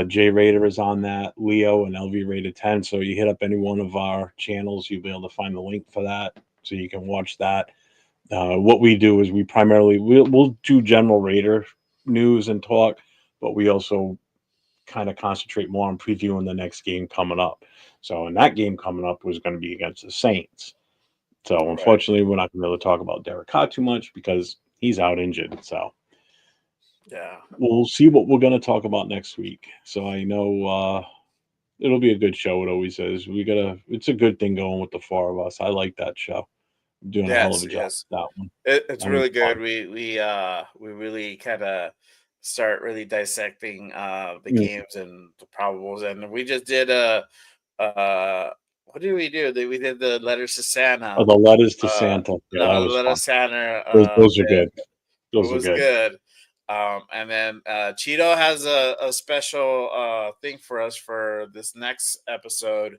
Jay Raider is on that. Leo and LV Raider 10. So you hit up any one of our channels, you'll be able to find the link for that, so you can watch that. What we do is we primarily we'll do general Raider news and talk, but we also kind of concentrate more on previewing the next game coming up. So, and that game coming up was going to be against the Saints. So, Right. unfortunately, we're not going to be able to talk about Derek Carr too much because he's out injured. So, Yeah. we'll see what we're going to talk about next week. So, I know it'll be a good show. It always is. It's a good thing going with the four of us. I like that show. I'm doing a hell of Yes. a job Yes. with that one. It's I mean, really good. fun. We really kind of start really dissecting the Mm. games and the probables, and we just did what did we do? We did the letters to Santa. Oh, the letters to Santa. Yeah, that was Letters fun. to Santa. Those are good. It Those are was good. good. And then Cheeto has a special thing for us for this next episode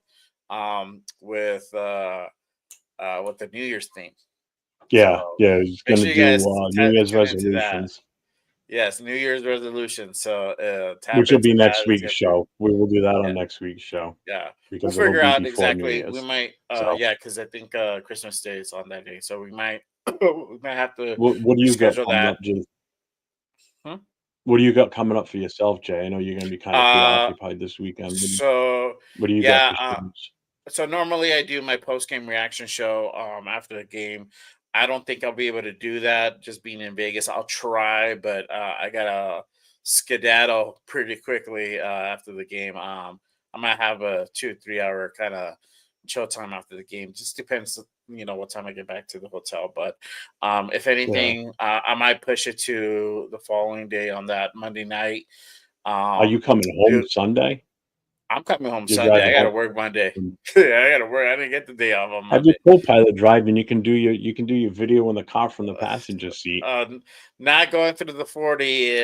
with the New Year's theme. Yeah, So yeah. He's make going to sure you do guys New Year's tune into that. resolutions, Yes, New Year's resolution. So tap which will into be that. next It's week's gonna be, show. We will do that yeah, on next week's show yeah. We'll because it'll figure be out before New exactly. We Year's. might, So, because I think Christmas Day is on that day, so we might we might have to what do you got reschedule coming that. up, Jay? Hmm? What do you got coming up for yourself, Jay? I know you're going to be kind of Uh, preoccupied this weekend. so What do you got yeah. for shows? So normally I do my post game reaction show after the game. I don't think I'll be able to do that just being in Vegas. I'll try, but I gotta skedaddle pretty quickly after the game. I might have a 2 3 hour kind of chill time after the game. Just depends, what time I get back to the hotel. But if Yeah. anything, I might push it to the following day on that Monday night. Are you coming home Do Sunday? I'm coming home You're Sunday. I driving gotta home. work Monday. I gotta work. I didn't get the day off on Have your Monday. co-pilot drive, and you can do your video in the car from the passenger seat. Not going through the 40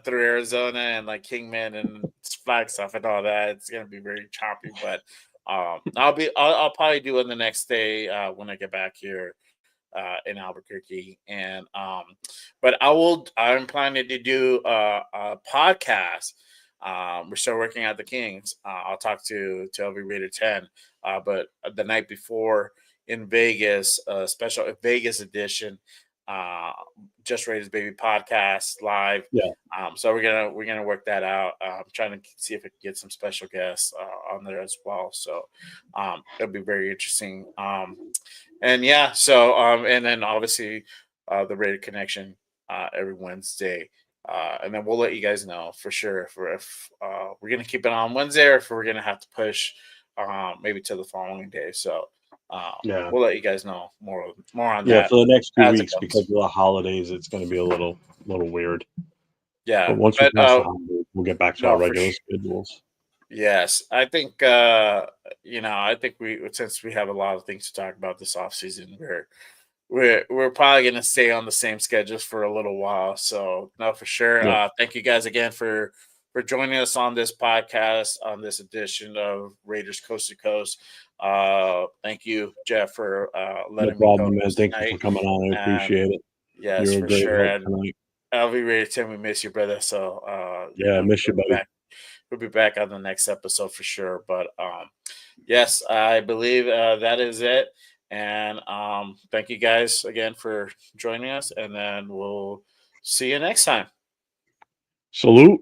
through Arizona and like Kingman and Flagstaff and all that. It's gonna be very choppy, but I'll probably do it the next day when I get back here in Albuquerque. And but I'm planning to do a podcast. We're still working at the Kings. I'll talk to LV Raider 10. But the night before in Vegas, special Vegas edition, uh, Just Raiders Baby podcast live. Yeah. So we're gonna work that out. I'm trying to see if I can get some special guests on there as well. So it'll be very interesting. And yeah, so and then obviously the Raider Connection every Wednesday. And then we'll let you guys know for sure if we're gonna keep it on Wednesday or if we're gonna have to push maybe to the following day. So Yeah. we'll let you guys know more on Yeah, that for the next 2 as it weeks because comes. of the holidays, it's going to be a little weird. But Yeah, once we but pass the holidays, we'll get back to our no, for regular sure. schedules. Yes, I think I think since we have a lot of things to talk about this offseason, we're probably gonna stay on the same schedules for a little while. So no, for sure. Yeah. Thank you guys again for joining us on this podcast on this edition of Raiders Coast to Coast. Thank you, Jeff, for No letting me problem, go man. Thank you for tonight. coming on. I And appreciate it. yes, You're a for great sure. help And tonight. LV Rated Tim, we miss you, brother. So Yeah, I miss you, buddy. we'll be back on the next episode for sure. But yes, I believe that is it. And thank you guys again for joining us. And then we'll see you next time. Salute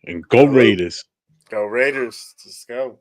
and go Salute. Raiders. Go Raiders. Let's go.